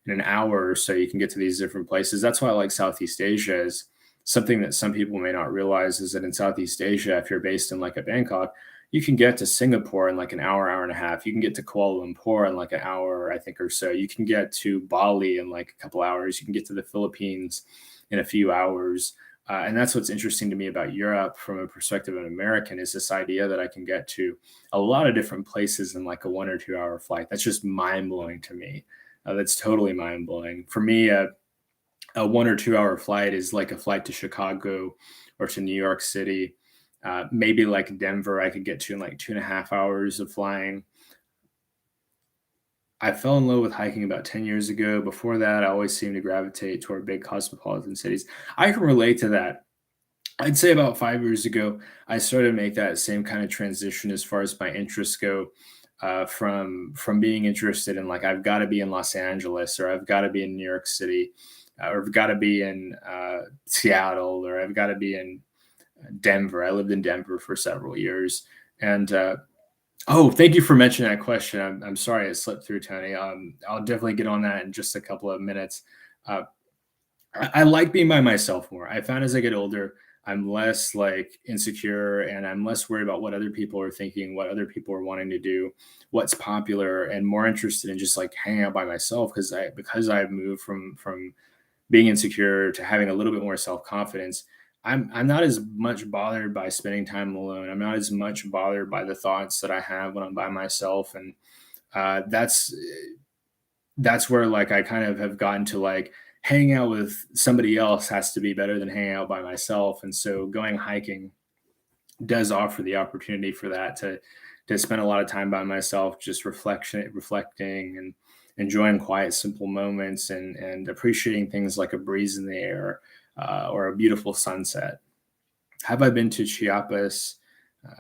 in an hour or so. You can get to these different places. That's why I like Southeast Asia. Is something that some people may not realize is that in Southeast Asia, if you're based in like a Bangkok, you can get to Singapore in like an hour and a half. You can get to Kuala Lumpur in like an hour, I think, or so. You can get to Bali in like a couple hours. You can get to the Philippines in a few hours. And that's what's interesting to me about Europe from a perspective of an American is this idea that I can get to a lot of different places in like a 1 or 2 hour flight. That's just mind blowing to me. That's totally mind blowing. For me, a 1 or 2 hour flight is like a flight to Chicago or to New York City. Maybe like Denver, I could get to in like 2.5 hours of flying. I fell in love with hiking about 10 years ago. Before that, I always seemed to gravitate toward big cosmopolitan cities. I can relate to that. I'd say about 5 years ago, I started to make that same kind of transition as far as my interests go. From being interested in like I've got to be in Los Angeles or I've got to be in New York City or I've got to be in Seattle or I've got to be in Denver. I lived in Denver for several years, and oh, thank you for mentioning that question. I'm sorry it slipped through, Tony. I'll definitely get on that in just a couple of minutes. Uh, I like being by myself more. I found as I get older, I'm less like insecure and I'm less worried about what other people are thinking, what other people are wanting to do, what's popular, and more interested in just like hanging out by myself because I've moved from being insecure to having a little bit more self-confidence. I'm not as much bothered by spending time alone. I'm not as much bothered by the thoughts that I have when I'm by myself. And that's where like I kind of have gotten to like hanging out with somebody else has to be better than hanging out by myself. And so going hiking does offer the opportunity for that to spend a lot of time by myself, just reflecting enjoying quiet, simple moments and appreciating things like a breeze in the air or a beautiful sunset. Have I been to Chiapas?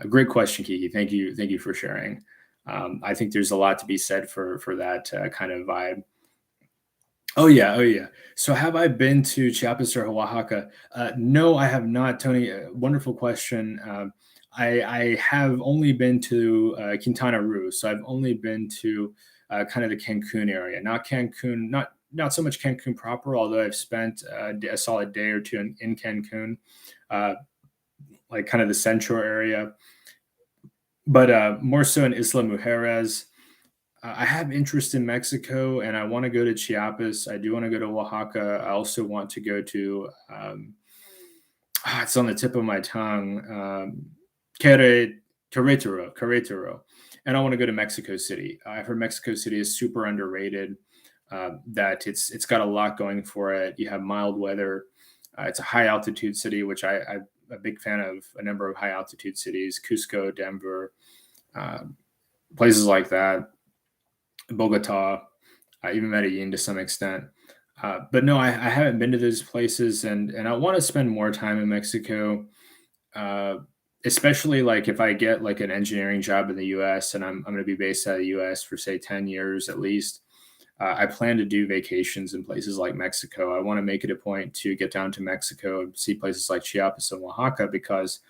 A great question, Kiki. Thank you for sharing. I think there's a lot to be said for that kind of vibe. Oh yeah, oh yeah. So have I been to Chiapas or Oaxaca? No, I have not, Tony. Wonderful question. I have only been to Quintana Roo, so I've only been to kind of the Cancun area, not Cancun, not so much Cancun proper, although I've spent a solid day or two in Cancun, uh, like kind of the central area, but more so in Isla Mujeres. I have interest in Mexico, and I want to go to Chiapas. I do want to go to Oaxaca. I also want to go to. It's on the tip of my tongue. Quere- Querétaro, and I want to go to Mexico City. I've heard Mexico City is super underrated. That it's got a lot going for it. You have mild weather. It's a high altitude city, which I'm a big fan of. A number of high altitude cities: Cusco, Denver, uh, places like that. Bogota, even Medellin to some extent. But no, I haven't been to those places, and I want to spend more time in Mexico, uh, especially like if I get like an engineering job in the U.S. and I'm going to be based out of the U.S. for say 10 years at least. I plan to do vacations in places like Mexico. I want to make it a point to get down to Mexico and see places like Chiapas and Oaxaca because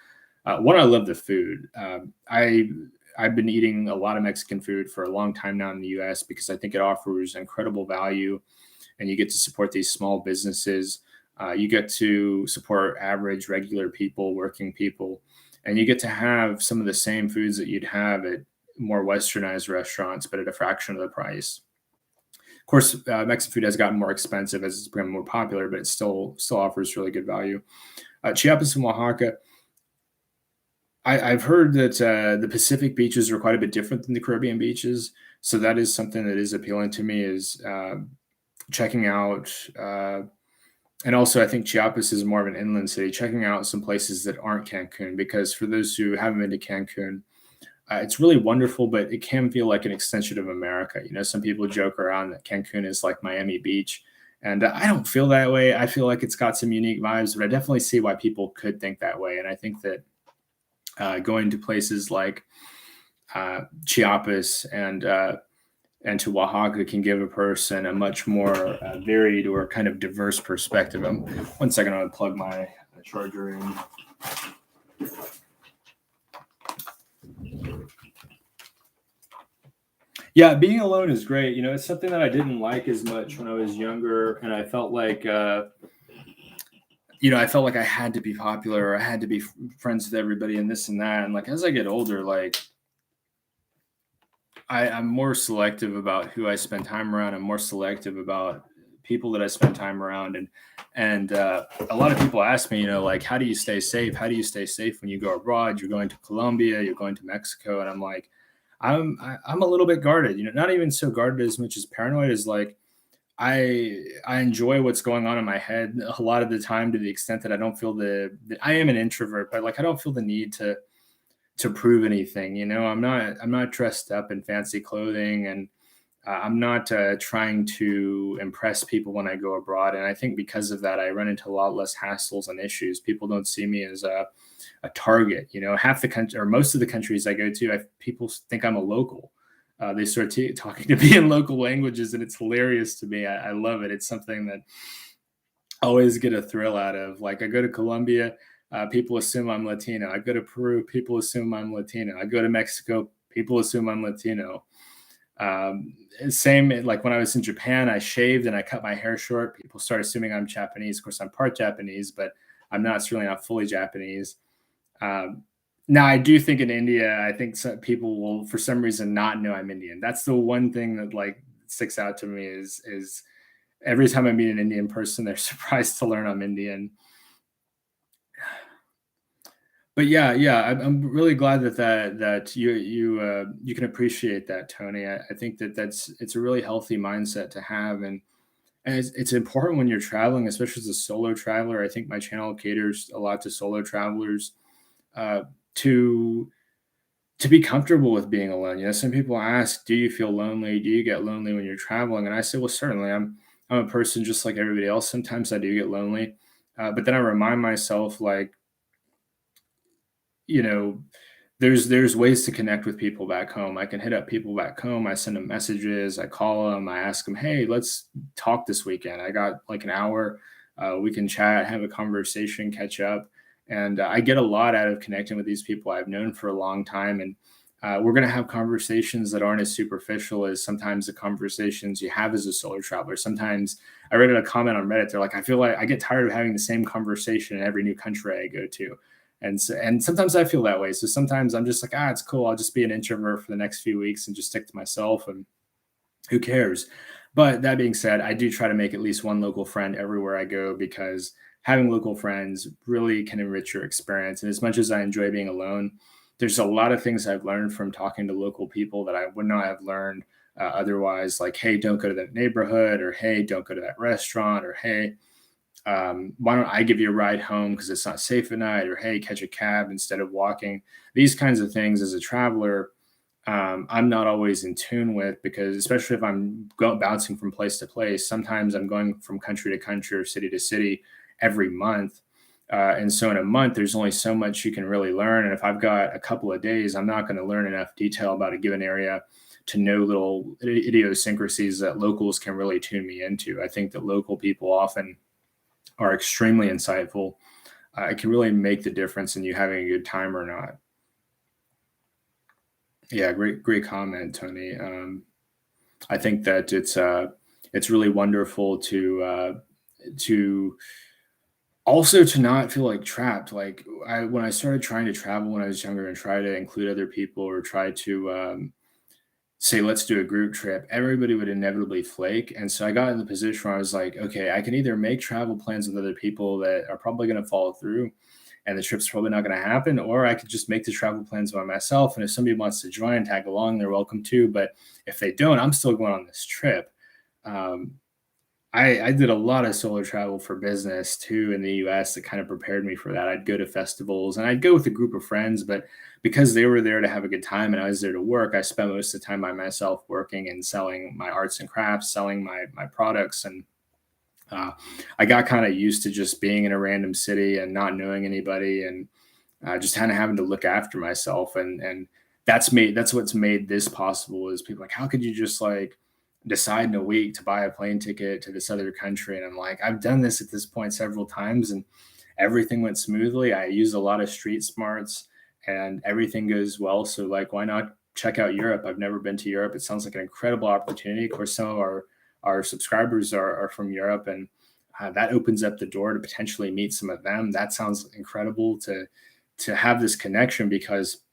one, I love the food. I've been eating a lot of Mexican food for a long time now in the U.S. because I think it offers incredible value, and you get to support these small businesses. You get to support average, regular people, working people, and you get to have some of the same foods that you'd have at more westernized restaurants, but at a fraction of the price. Of course, Mexican food has gotten more expensive as it's become more popular, but it still offers really good value. Chiapas and Oaxaca, I've heard that the Pacific beaches are quite a bit different than the Caribbean beaches, so that is something that is appealing to me. Is checking out, and also I think Chiapas is more of an inland city. Checking out some places that aren't Cancun, because for those who haven't been to Cancun, it's really wonderful, but it can feel like an extension of America. You know, some people joke around that Cancun is like Miami Beach, and I don't feel that way. I feel like it's got some unique vibes, but I definitely see why people could think that way. And I think that going to places like Chiapas and to Oaxaca can give a person a much more varied or kind of diverse perspective. One second, I'm going to plug my charger in. Yeah, being alone is great. You know, it's something that I didn't like as much when I was younger, and I felt like I felt like I had to be popular or I had to be friends with everybody and this and that. And like as I get older, like I'm more selective about who I spend time around. I'm more selective about people that I spend time around. And a lot of people ask me, like, how do you stay safe? How do you stay safe when you go abroad? You're going to Colombia, you're going to Mexico, and I'm like, I'm a little bit guarded. Not even so guarded as much as paranoid, as like I enjoy what's going on in my head a lot of the time, to the extent that I don't feel I am an introvert, but like I don't feel the need to prove anything. I'm not dressed up in fancy clothing, and I'm not trying to impress people when I go abroad. And I think because of that, I run into a lot less hassles and issues. People don't see me as a target. Half the country or most of the countries I go to, people think I'm a local. They start talking to me in local languages, and it's hilarious to me. I love it. It's something that I always get a thrill out of. Like I go to Colombia, people assume I'm Latino. I go to Peru, people assume I'm Latino. I go to Mexico, people assume I'm Latino. Same like when I was in Japan, I shaved and I cut my hair short. People start assuming I'm Japanese. Of course, I'm part Japanese, but I'm not, certainly not fully Japanese. Um, Now, I do think in India, I think some people will, for some reason, not know I'm Indian. That's the one thing that like sticks out to me is every time I meet an Indian person, they're surprised to learn I'm Indian. But yeah, I'm really glad that you can appreciate that, Tony. I think it's a really healthy mindset to have, and it's important when you're traveling, especially as a solo traveler. I think my channel caters a lot to solo travelers, to to be comfortable with being alone. Some people ask, "Do you feel lonely? Do you get lonely when you're traveling?" And I say, "Well, certainly. I'm a person just like everybody else. Sometimes I do get lonely, but then I remind myself, like, you know, there's ways to connect with people back home. I can hit up people back home. I send them messages. I call them. I ask them, "Hey, let's talk this weekend. I got like an hour. We can chat, have a conversation, catch up." And I get a lot out of connecting with these people I've known for a long time. And we're going to have conversations that aren't as superficial as sometimes the conversations you have as a solo traveler. Sometimes I read a comment on Reddit. They're like, "I feel like I get tired of having the same conversation in every new country I go to." And sometimes I feel that way. So sometimes I'm just like, it's cool. I'll just be an introvert for the next few weeks and just stick to myself, and who cares? But that being said, I do try to make at least one local friend everywhere I go, because having local friends really can enrich your experience. And as much as I enjoy being alone, there's a lot of things I've learned from talking to local people that I would not have learned otherwise. Like, hey, don't go to that neighborhood, or hey, don't go to that restaurant, or hey, why don't I give you a ride home because it's not safe at night, or hey, catch a cab instead of walking. These kinds of things as a traveler, I'm not always in tune with, because especially if I'm bouncing from place to place, sometimes I'm going from country to country or city to city every month. And so in a month, there's only so much you can really learn. And if I've got a couple of days, I'm not going to learn enough detail about a given area to know little idiosyncrasies that locals can really tune me into. I think that local people often are extremely insightful. It can really make the difference in you having a good time or not. Yeah, great comment, Tony. I think that it's really wonderful to also to not feel like trapped. Like, when I started trying to travel when I was younger and try to include other people, or try to say, let's do a group trip, everybody would inevitably flake. And so I got in the position where I was like, okay, I can either make travel plans with other people that are probably going to follow through and the trip's probably not going to happen, or I could just make the travel plans by myself. And if somebody wants to join, tag along, they're welcome to. But if they don't, I'm still going on this trip. Um, I did a lot of solo travel for business too in the US that kind of prepared me for that. I'd go to festivals and I'd go with a group of friends, but because they were there to have a good time and I was there to work, I spent most of the time by myself working and selling my arts and crafts, selling my products. And uh, I got kind of used to just being in a random city and not knowing anybody, and just kind of having to look after myself. And that's what's made this possible. Is people like, how could you just like decide in a week to buy a plane ticket to this other country? And I'm like, I've done this at this point several times, and everything went smoothly. I used a lot of street smarts, and everything goes well. So like, why not check out Europe? I've never been to Europe. It sounds like an incredible opportunity. Of course, some of our subscribers are from Europe, and that opens up the door to potentially meet some of them. That sounds incredible to have this connection, because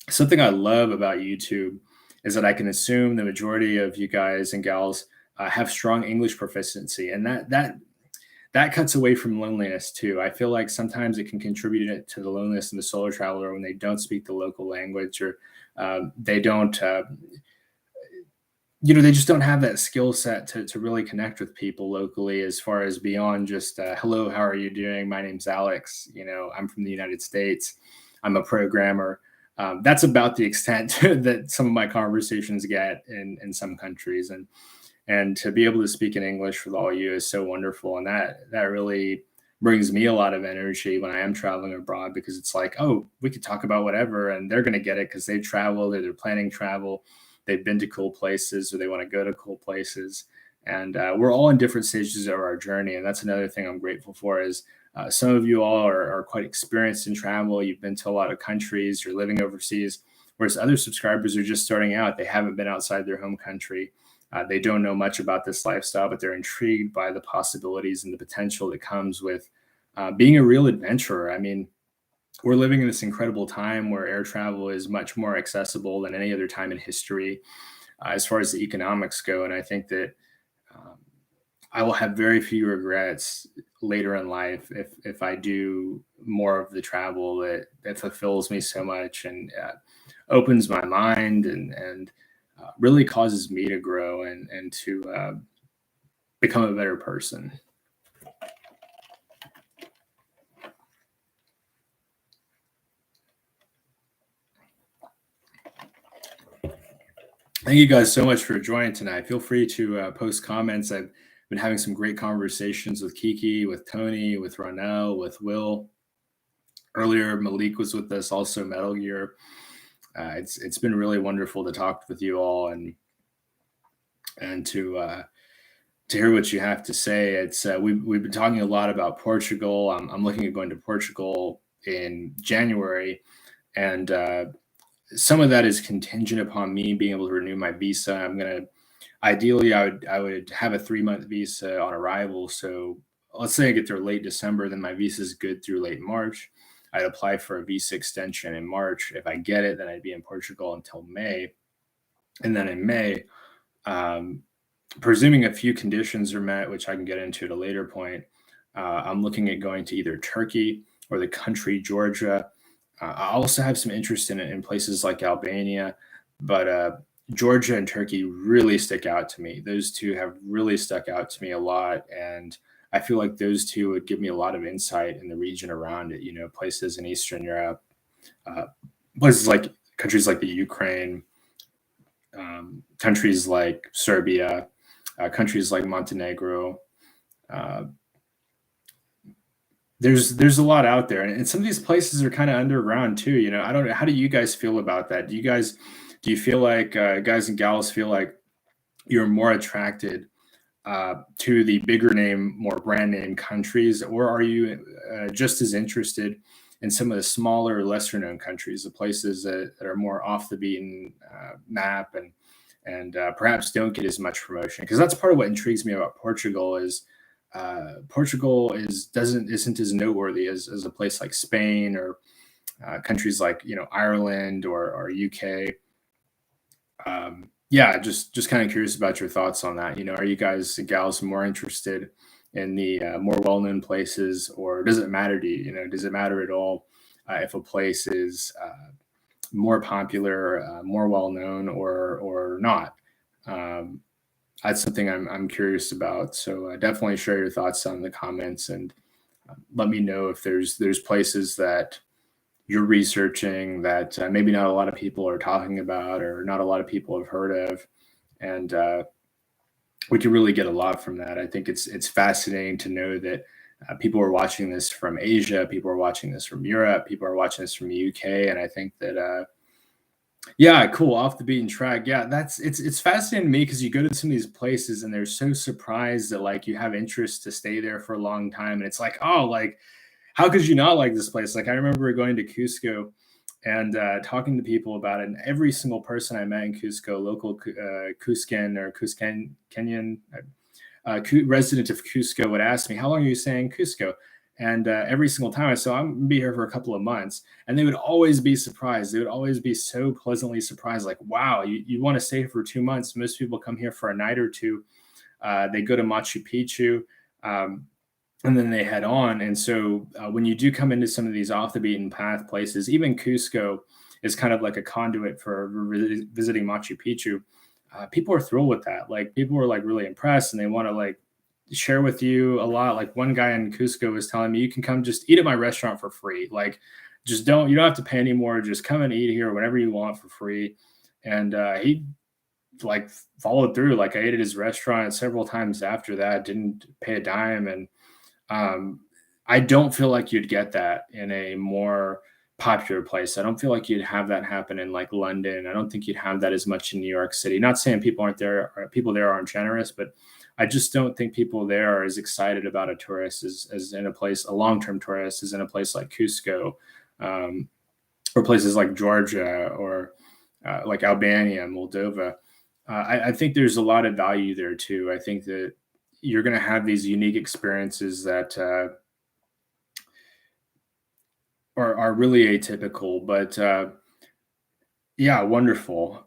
something I love about YouTube is that I can assume the majority of you guys and gals have strong English proficiency, and that cuts away from loneliness too. I feel like sometimes it can contribute to the loneliness in the solo traveler when they don't speak the local language, or they don't they just don't have that skill set to really connect with people locally, as far as beyond just hello, how are you doing, my name's Alex, I'm from the United States, I'm a programmer. That's about the extent that some of my conversations get in some countries. And to be able to speak in English with all of you is so wonderful, and that really brings me a lot of energy when I am traveling abroad, because it's like, oh, we could talk about whatever and they're going to get it because they've traveled, or they're planning travel, they've been to cool places, or they want to go to cool places. And we're all in different stages of our journey, and that's another thing I'm grateful for. Is some of you all are quite experienced in travel, you've been to a lot of countries, you're living overseas, whereas other subscribers are just starting out, they haven't been outside their home country. They don't know much about this lifestyle, but they're intrigued by the possibilities and the potential that comes with being a real adventurer. I mean, we're living in this incredible time where air travel is much more accessible than any other time in history, as far as the economics go. And I think that um, I will have very few regrets later in life if I do more of the travel that fulfills me so much, and opens my mind, and really causes me to grow and to become a better person. Thank you guys so much for joining tonight. Feel free to post comments. I've been having some great conversations with Kiki, with Tony, with Ronell, with Will. Earlier, Malik was with us, also Metal Gear. It's been really wonderful to talk with you all and to hear what you have to say. It's we've been talking a lot about Portugal. I'm looking at going to Portugal in January, and some of that is contingent upon me being able to renew my visa. I'm gonna ideally I would have a 3 month visa on arrival. So let's say I get there late December, then my visa is good through late March. I'd apply for a visa extension in March. If I get it, then I'd be in Portugal until May, and then in May, um, presuming a few conditions are met, which I can get into at a later point, I'm looking at going to either Turkey or the country Georgia. I also have some interest in places like Albania, but Georgia and Turkey really stick out to me. Those two have really stuck out to me a lot, and I feel like those two would give me a lot of insight in the region around it. You know, places in Eastern Europe, uh, places like countries like the Ukraine, countries like Serbia, countries like Montenegro. Uh, there's a lot out there, and some of these places are kind of underground too. You know, I don't know. How do you guys feel about that? Do you feel like guys and gals feel like you're more attracted to the bigger name, more brand name countries, or are you just as interested in some of the smaller, lesser known countries, the places that are more off the beaten map and perhaps don't get as much promotion? Because that's part of what intrigues me about Portugal is Portugal isn't as noteworthy as a place like Spain or countries like Ireland or UK. Yeah, just kind of curious about your thoughts on that. You know, are you guys gals more interested in the more well-known places, or does it matter to you? You know, does it matter at all if a place is more popular, more well-known, or not? Um, that's something I'm curious about. So definitely share your thoughts on the comments and let me know if there's places that you're researching that maybe not a lot of people are talking about or not a lot of people have heard of, and we can really get a lot from that. I think it's fascinating to know that people are watching this from Asia, people are watching this from Europe, people are watching this from the UK, and I think that yeah, cool. Off the beaten track. Yeah, it's fascinating to me because you go to some of these places and they're so surprised that like you have interest to stay there for a long time, and it's like, oh, like how could you not like this place? Like I remember going to Cusco and talking to people about it, and every single person I met in Cusco, local Cuscan or Cuscan Kenyan resident of Cusco, would ask me, "How long are you staying in Cusco?" And every single time I said, "I'm gonna be here for a couple of months," and they would always be surprised. They would always be so pleasantly surprised, like, "Wow, you want to stay for 2 months?" Most people come here for a night or two. They go to Machu Picchu. Um, and then they head on. And so when you do come into some of these off the beaten path places, even Cusco is kind of like a conduit for visiting Machu Picchu. People are thrilled with that. Like people are like really impressed and they want to like share with you a lot. Like one guy in Cusco was telling me, you can come just eat at my restaurant for free. Like just you don't have to pay anymore. Just come and eat here whenever you want for free. And he like followed through. Like I ate at his restaurant several times after that, didn't pay a dime. And um, I don't feel like you'd get that in a more popular place. I don't feel like you'd have that happen in like London. I don't think you'd have that as much in New York City. Not saying people aren't there, or people there aren't generous, but I just don't think people there are as excited about a tourist as in a place, a long-term tourist is in a place like Cusco, um, or places like Georgia or like Albania, Moldova. I think there's a lot of value there too. I think that you're going to have these unique experiences that are really atypical, but yeah, wonderful.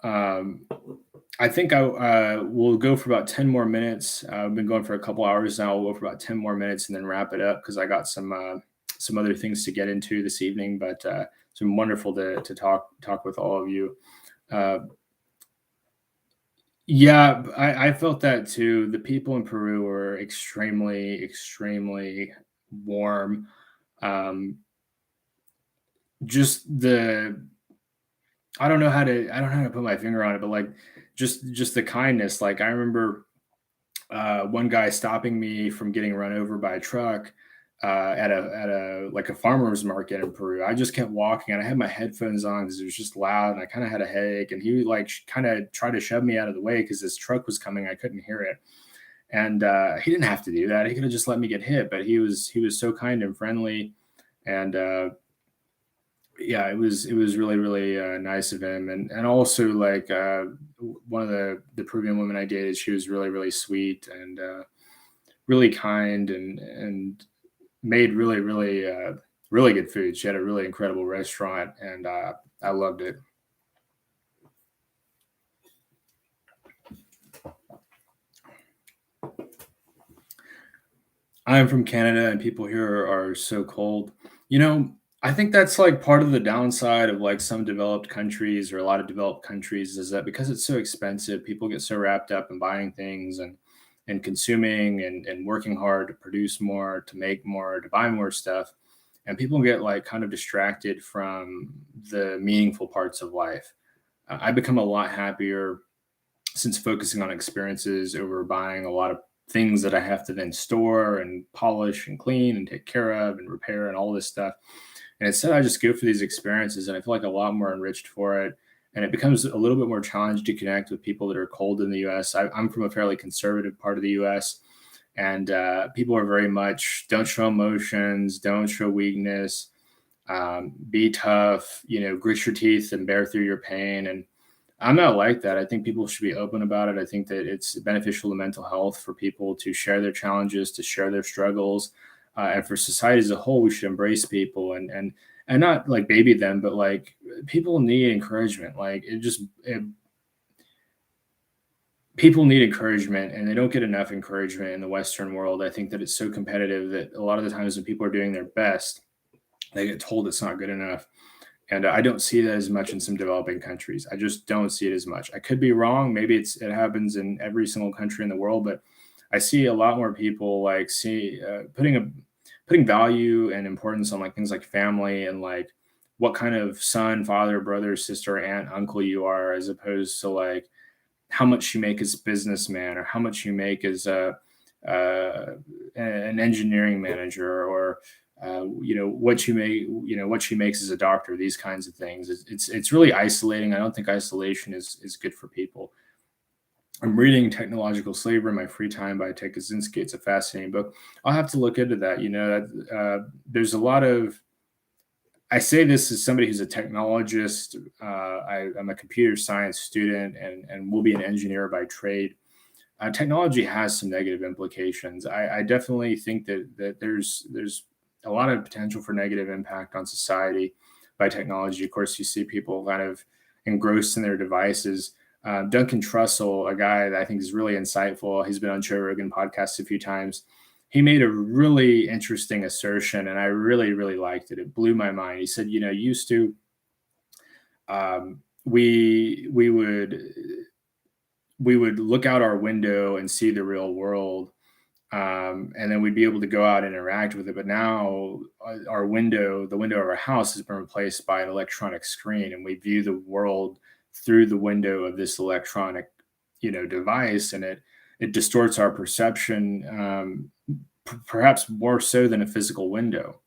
I think I will go for about 10 more minutes. I've been going for a couple hours now. We'll go for about 10 more minutes and then wrap it up because I got some other things to get into this evening. But it's been wonderful to talk with all of you. Uh, yeah, I felt that too. The people in Peru were extremely warm. Um, just I don't know how to put my finger on it, but like just the kindness. Like I remember one guy stopping me from getting run over by a truck at a like a farmer's market in Peru. I just kept walking and I had my headphones on because it was just loud and I kind of had a headache. And he like kind of tried to shove me out of the way because this truck was coming. I couldn't hear it, and he didn't have to do that. He could have just let me get hit, but he was so kind and friendly, and yeah, it was really really nice of him, and also like one of the Peruvian women I dated, she was really really sweet and really kind and made really really really good food. She had a really incredible restaurant, and I loved it. I'm from Canada, and people here are so cold. You know, I think that's like part of the downside of like some developed countries or a lot of developed countries is that because it's so expensive, people get so wrapped up in buying things and consuming and working hard to produce more, to make more, to buy more stuff. And people get like kind of distracted from the meaningful parts of life. I become a lot happier since focusing on experiences over buying a lot of things that I have to then store and polish and clean and take care of and repair and all this stuff. And instead, I just go for these experiences and I feel like a lot more enriched for it. And it becomes a little bit more challenging to connect with people that are cold in the US. I'm from a fairly conservative part of the US, and people are very much don't show emotions, don't show weakness, be tough, grit your teeth and bear through your pain. And I'm not like that. I think people should be open about it. I think that it's beneficial to mental health for people to share their challenges, to share their struggles, and for society as a whole, we should embrace people and not like baby them, but like people need encouragement. Like people need encouragement, and they don't get enough encouragement in the Western world. I think that it's so competitive that a lot of the times when people are doing their best, they get told it's not good enough. And I don't see that as much in some developing countries. I just don't see it as much. I could be wrong. Maybe it happens in every single country in the world, but I see a lot more people like putting value and importance on like things like family and like what kind of son, father, brother, sister, aunt, uncle you are, as opposed to like how much you make as a businessman or how much you make as uh, an engineering manager or what you make, what she makes as a doctor, these kinds of things. It's really isolating. I don't think isolation is good for people. I'm reading Technological Slavery in my free time by Ted Kaczynski. It's a fascinating book. I'll have to look into that. There's a lot of, I say this as somebody who's a technologist. I'm a computer science student and will be an engineer by trade. Technology has some negative implications. I definitely think that there's a lot of potential for negative impact on society by technology. Of course, you see people kind of engrossed in their devices. Duncan Trussell, a guy that I think is really insightful, he's been on Joe Rogan podcasts a few times. He made a really interesting assertion, and I really, really liked it. It blew my mind. He said, used to we would look out our window and see the real world, and then we'd be able to go out and interact with it. But now the window of our house has been replaced by an electronic screen, and we view the world through the window of this electronic, device, and it distorts our perception, perhaps more so than a physical window.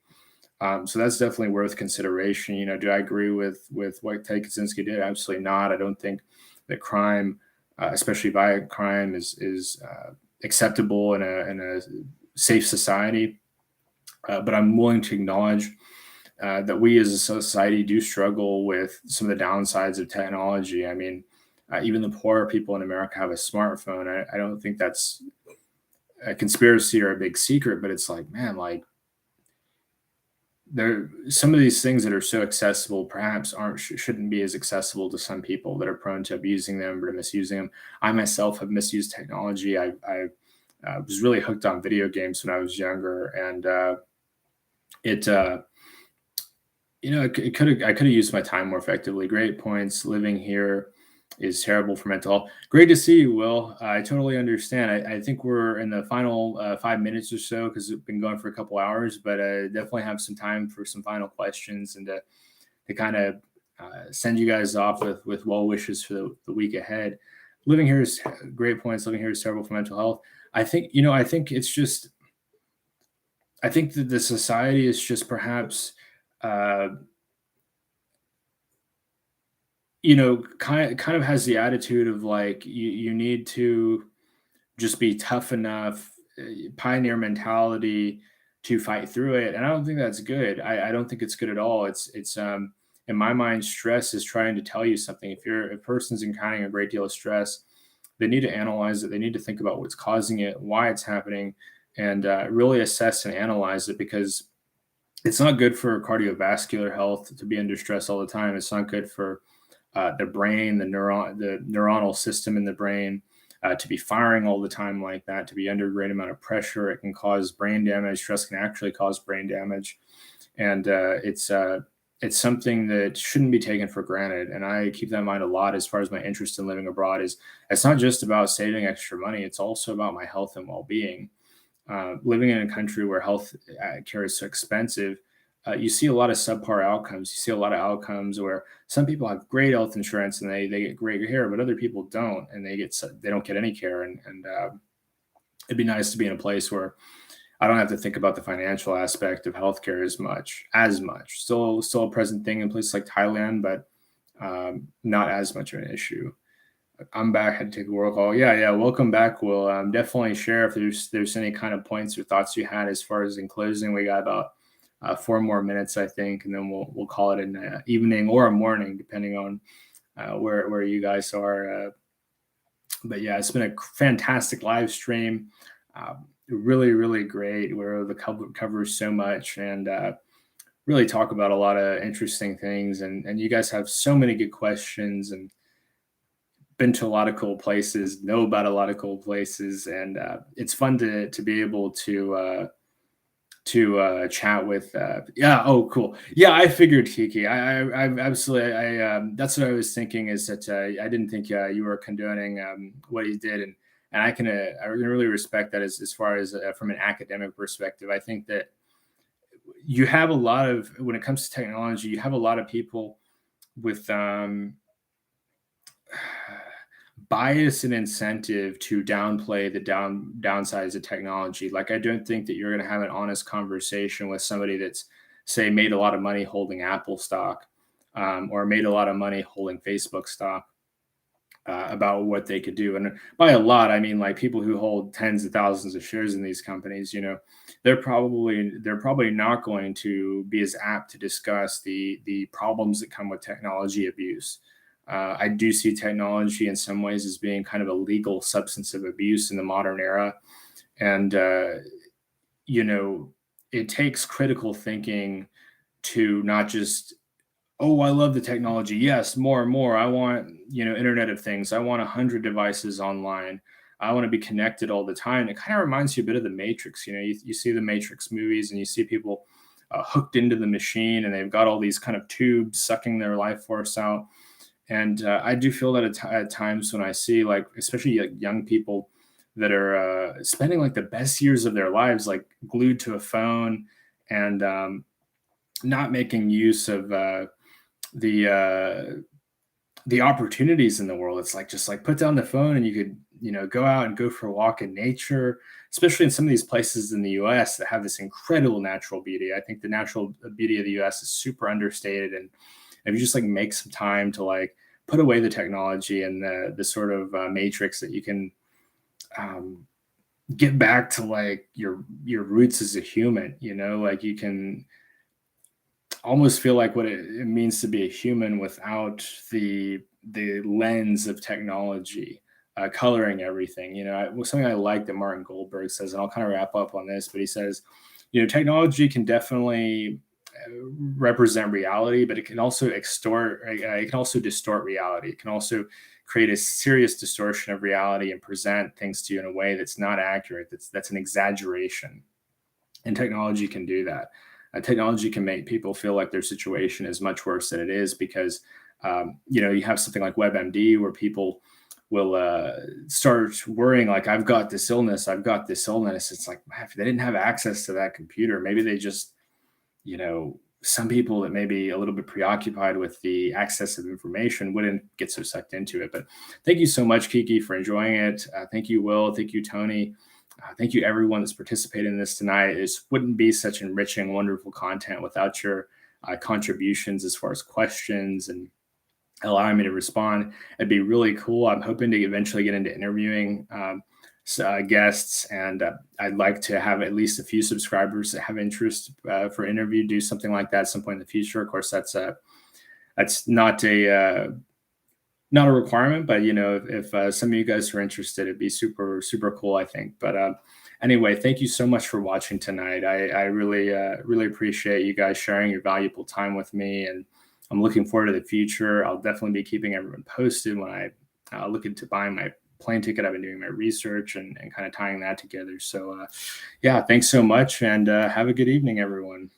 So that's definitely worth consideration. Do I agree with what Ted Kaczynski did? Absolutely not. I don't think that crime, especially violent crime, is acceptable in a safe society. But I'm willing to acknowledge that we as a society do struggle with some of the downsides of technology. I mean, even the poorer people in America have a smartphone. I don't think that's a conspiracy or a big secret, but it's like, man, like there some of these things that are so accessible perhaps aren't shouldn't be as accessible to some people that are prone to abusing them or misusing them. I myself have misused technology. I was really hooked on video games when I was younger, and it it could I could have used my time more effectively. Great points. Living here is terrible for mental health. Great to see you, Will. I totally understand. I think we're in the final 5 minutes or so because we've been going for a couple hours, but definitely have some time for some final questions and to kind of send you guys off with well wishes for the week ahead. Living here is great points. Living here is terrible for mental health. I think, I think it's just, I think that the society is just perhaps, uh, kind of has the attitude of like, you need to just be tough enough, pioneer mentality to fight through it. And I don't think that's good. I don't think it's good at all. It's in my mind, stress is trying to tell you something. If a person's encountering a great deal of stress, they need to analyze it. They need to think about what's causing it, why it's happening, and really assess and analyze it, because it's not good for cardiovascular health to be under stress all the time. It's not good for the brain, the neuronal system in the brain, to be firing all the time like that, to be under a great amount of pressure. It can cause brain damage. Stress can actually cause brain damage, and it's something that shouldn't be taken for granted. And I keep that in mind a lot as far as my interest in living abroad is. It's not just about saving extra money; it's also about my health and well-being. Living in a country where health care is so expensive, you see a lot of subpar outcomes. You see a lot of outcomes where some people have great health insurance and they get great care, but other people don't, and they don't get any care. And it'd be nice to be in a place where I don't have to think about the financial aspect of healthcare as much. Still a present thing in places like Thailand, but not as much of an issue. I'm back. Had to take a work call. Yeah, yeah. Welcome back. We'll definitely share if there's any kind of points or thoughts you had as far as in closing. We got about 4 more minutes, I think, and then we'll call it an evening or a morning, depending on where you guys are. But yeah, it's been a fantastic live stream. Really, really great. Where the covers so much and really talk about a lot of interesting things. And you guys have so many good questions and been to a lot of cool places, know about a lot of cool places, and it's fun to be able to chat with. Yeah. Oh, cool. Yeah, I figured, Kiki. I absolutely. That's what I was thinking. Is that I didn't think you were condoning what he did, and I really respect that as far as from an academic perspective. I think that you have a lot of when it comes to technology, you have a lot of people with bias and incentive to downplay the downsides of technology. Like, I don't think that you're going to have an honest conversation with somebody that's, say, made a lot of money holding Apple stock, or made a lot of money holding Facebook stock, about what they could do. And by a lot, I mean like people who hold tens of thousands of shares in these companies. They're probably not going to be as apt to discuss the problems that come with technology abuse. I do see technology in some ways as being kind of a legal substance of abuse in the modern era. And, you know, it takes critical thinking to not just, oh, I love the technology. Yes, more and more. I want, Internet of Things. I want 100 devices online. I want to be connected all the time. It kind of reminds you a bit of the Matrix. You see the Matrix movies and you see people hooked into the machine and they've got all these kind of tubes sucking their life force out. And I do feel that at times when I see, like, especially like young people that are spending like the best years of their lives, like glued to a phone and not making use of the the opportunities in the world. It's like, just like put down the phone and you could, go out and go for a walk in nature, especially in some of these places in the US that have this incredible natural beauty. I think the natural beauty of the US is super understated. And if you just like make some time to like put away the technology and the sort of matrix, that you can get back to like your roots as a human, like you can almost feel like what it means to be a human without the lens of technology coloring everything. Something I like that Martin Goldberg says, and I'll kind of wrap up on this, but he says, technology can definitely represent reality, but it can also distort reality. It can also create a serious distortion of reality and present things to you in a way that's not accurate. That's an exaggeration, and technology can do that. Technology can make people feel like their situation is much worse than it is, because you have something like WebMD where people will start worrying like, I've got this illness. It's like, man, if they didn't have access to that computer, maybe they just some people that may be a little bit preoccupied with the access of information wouldn't get so sucked into it. But thank you so much, Kiki, for enjoying it. Thank you, Will. Thank you, Tony. Thank you, everyone that's participated in this tonight. It wouldn't be such enriching, wonderful content without your contributions as far as questions and allowing me to respond. It'd be really cool. I'm hoping to eventually get into interviewing guests, and I'd like to have at least a few subscribers that have interest for interview. Do something like that at some point in the future. Of course, that's not a requirement, but if some of you guys are interested, it'd be super super cool, I think. But anyway, thank you so much for watching tonight. I really appreciate you guys sharing your valuable time with me, and I'm looking forward to the future. I'll definitely be keeping everyone posted when I look into buying my plane ticket. I've been doing my research and kind of tying that together. So yeah, thanks so much, and have a good evening, everyone.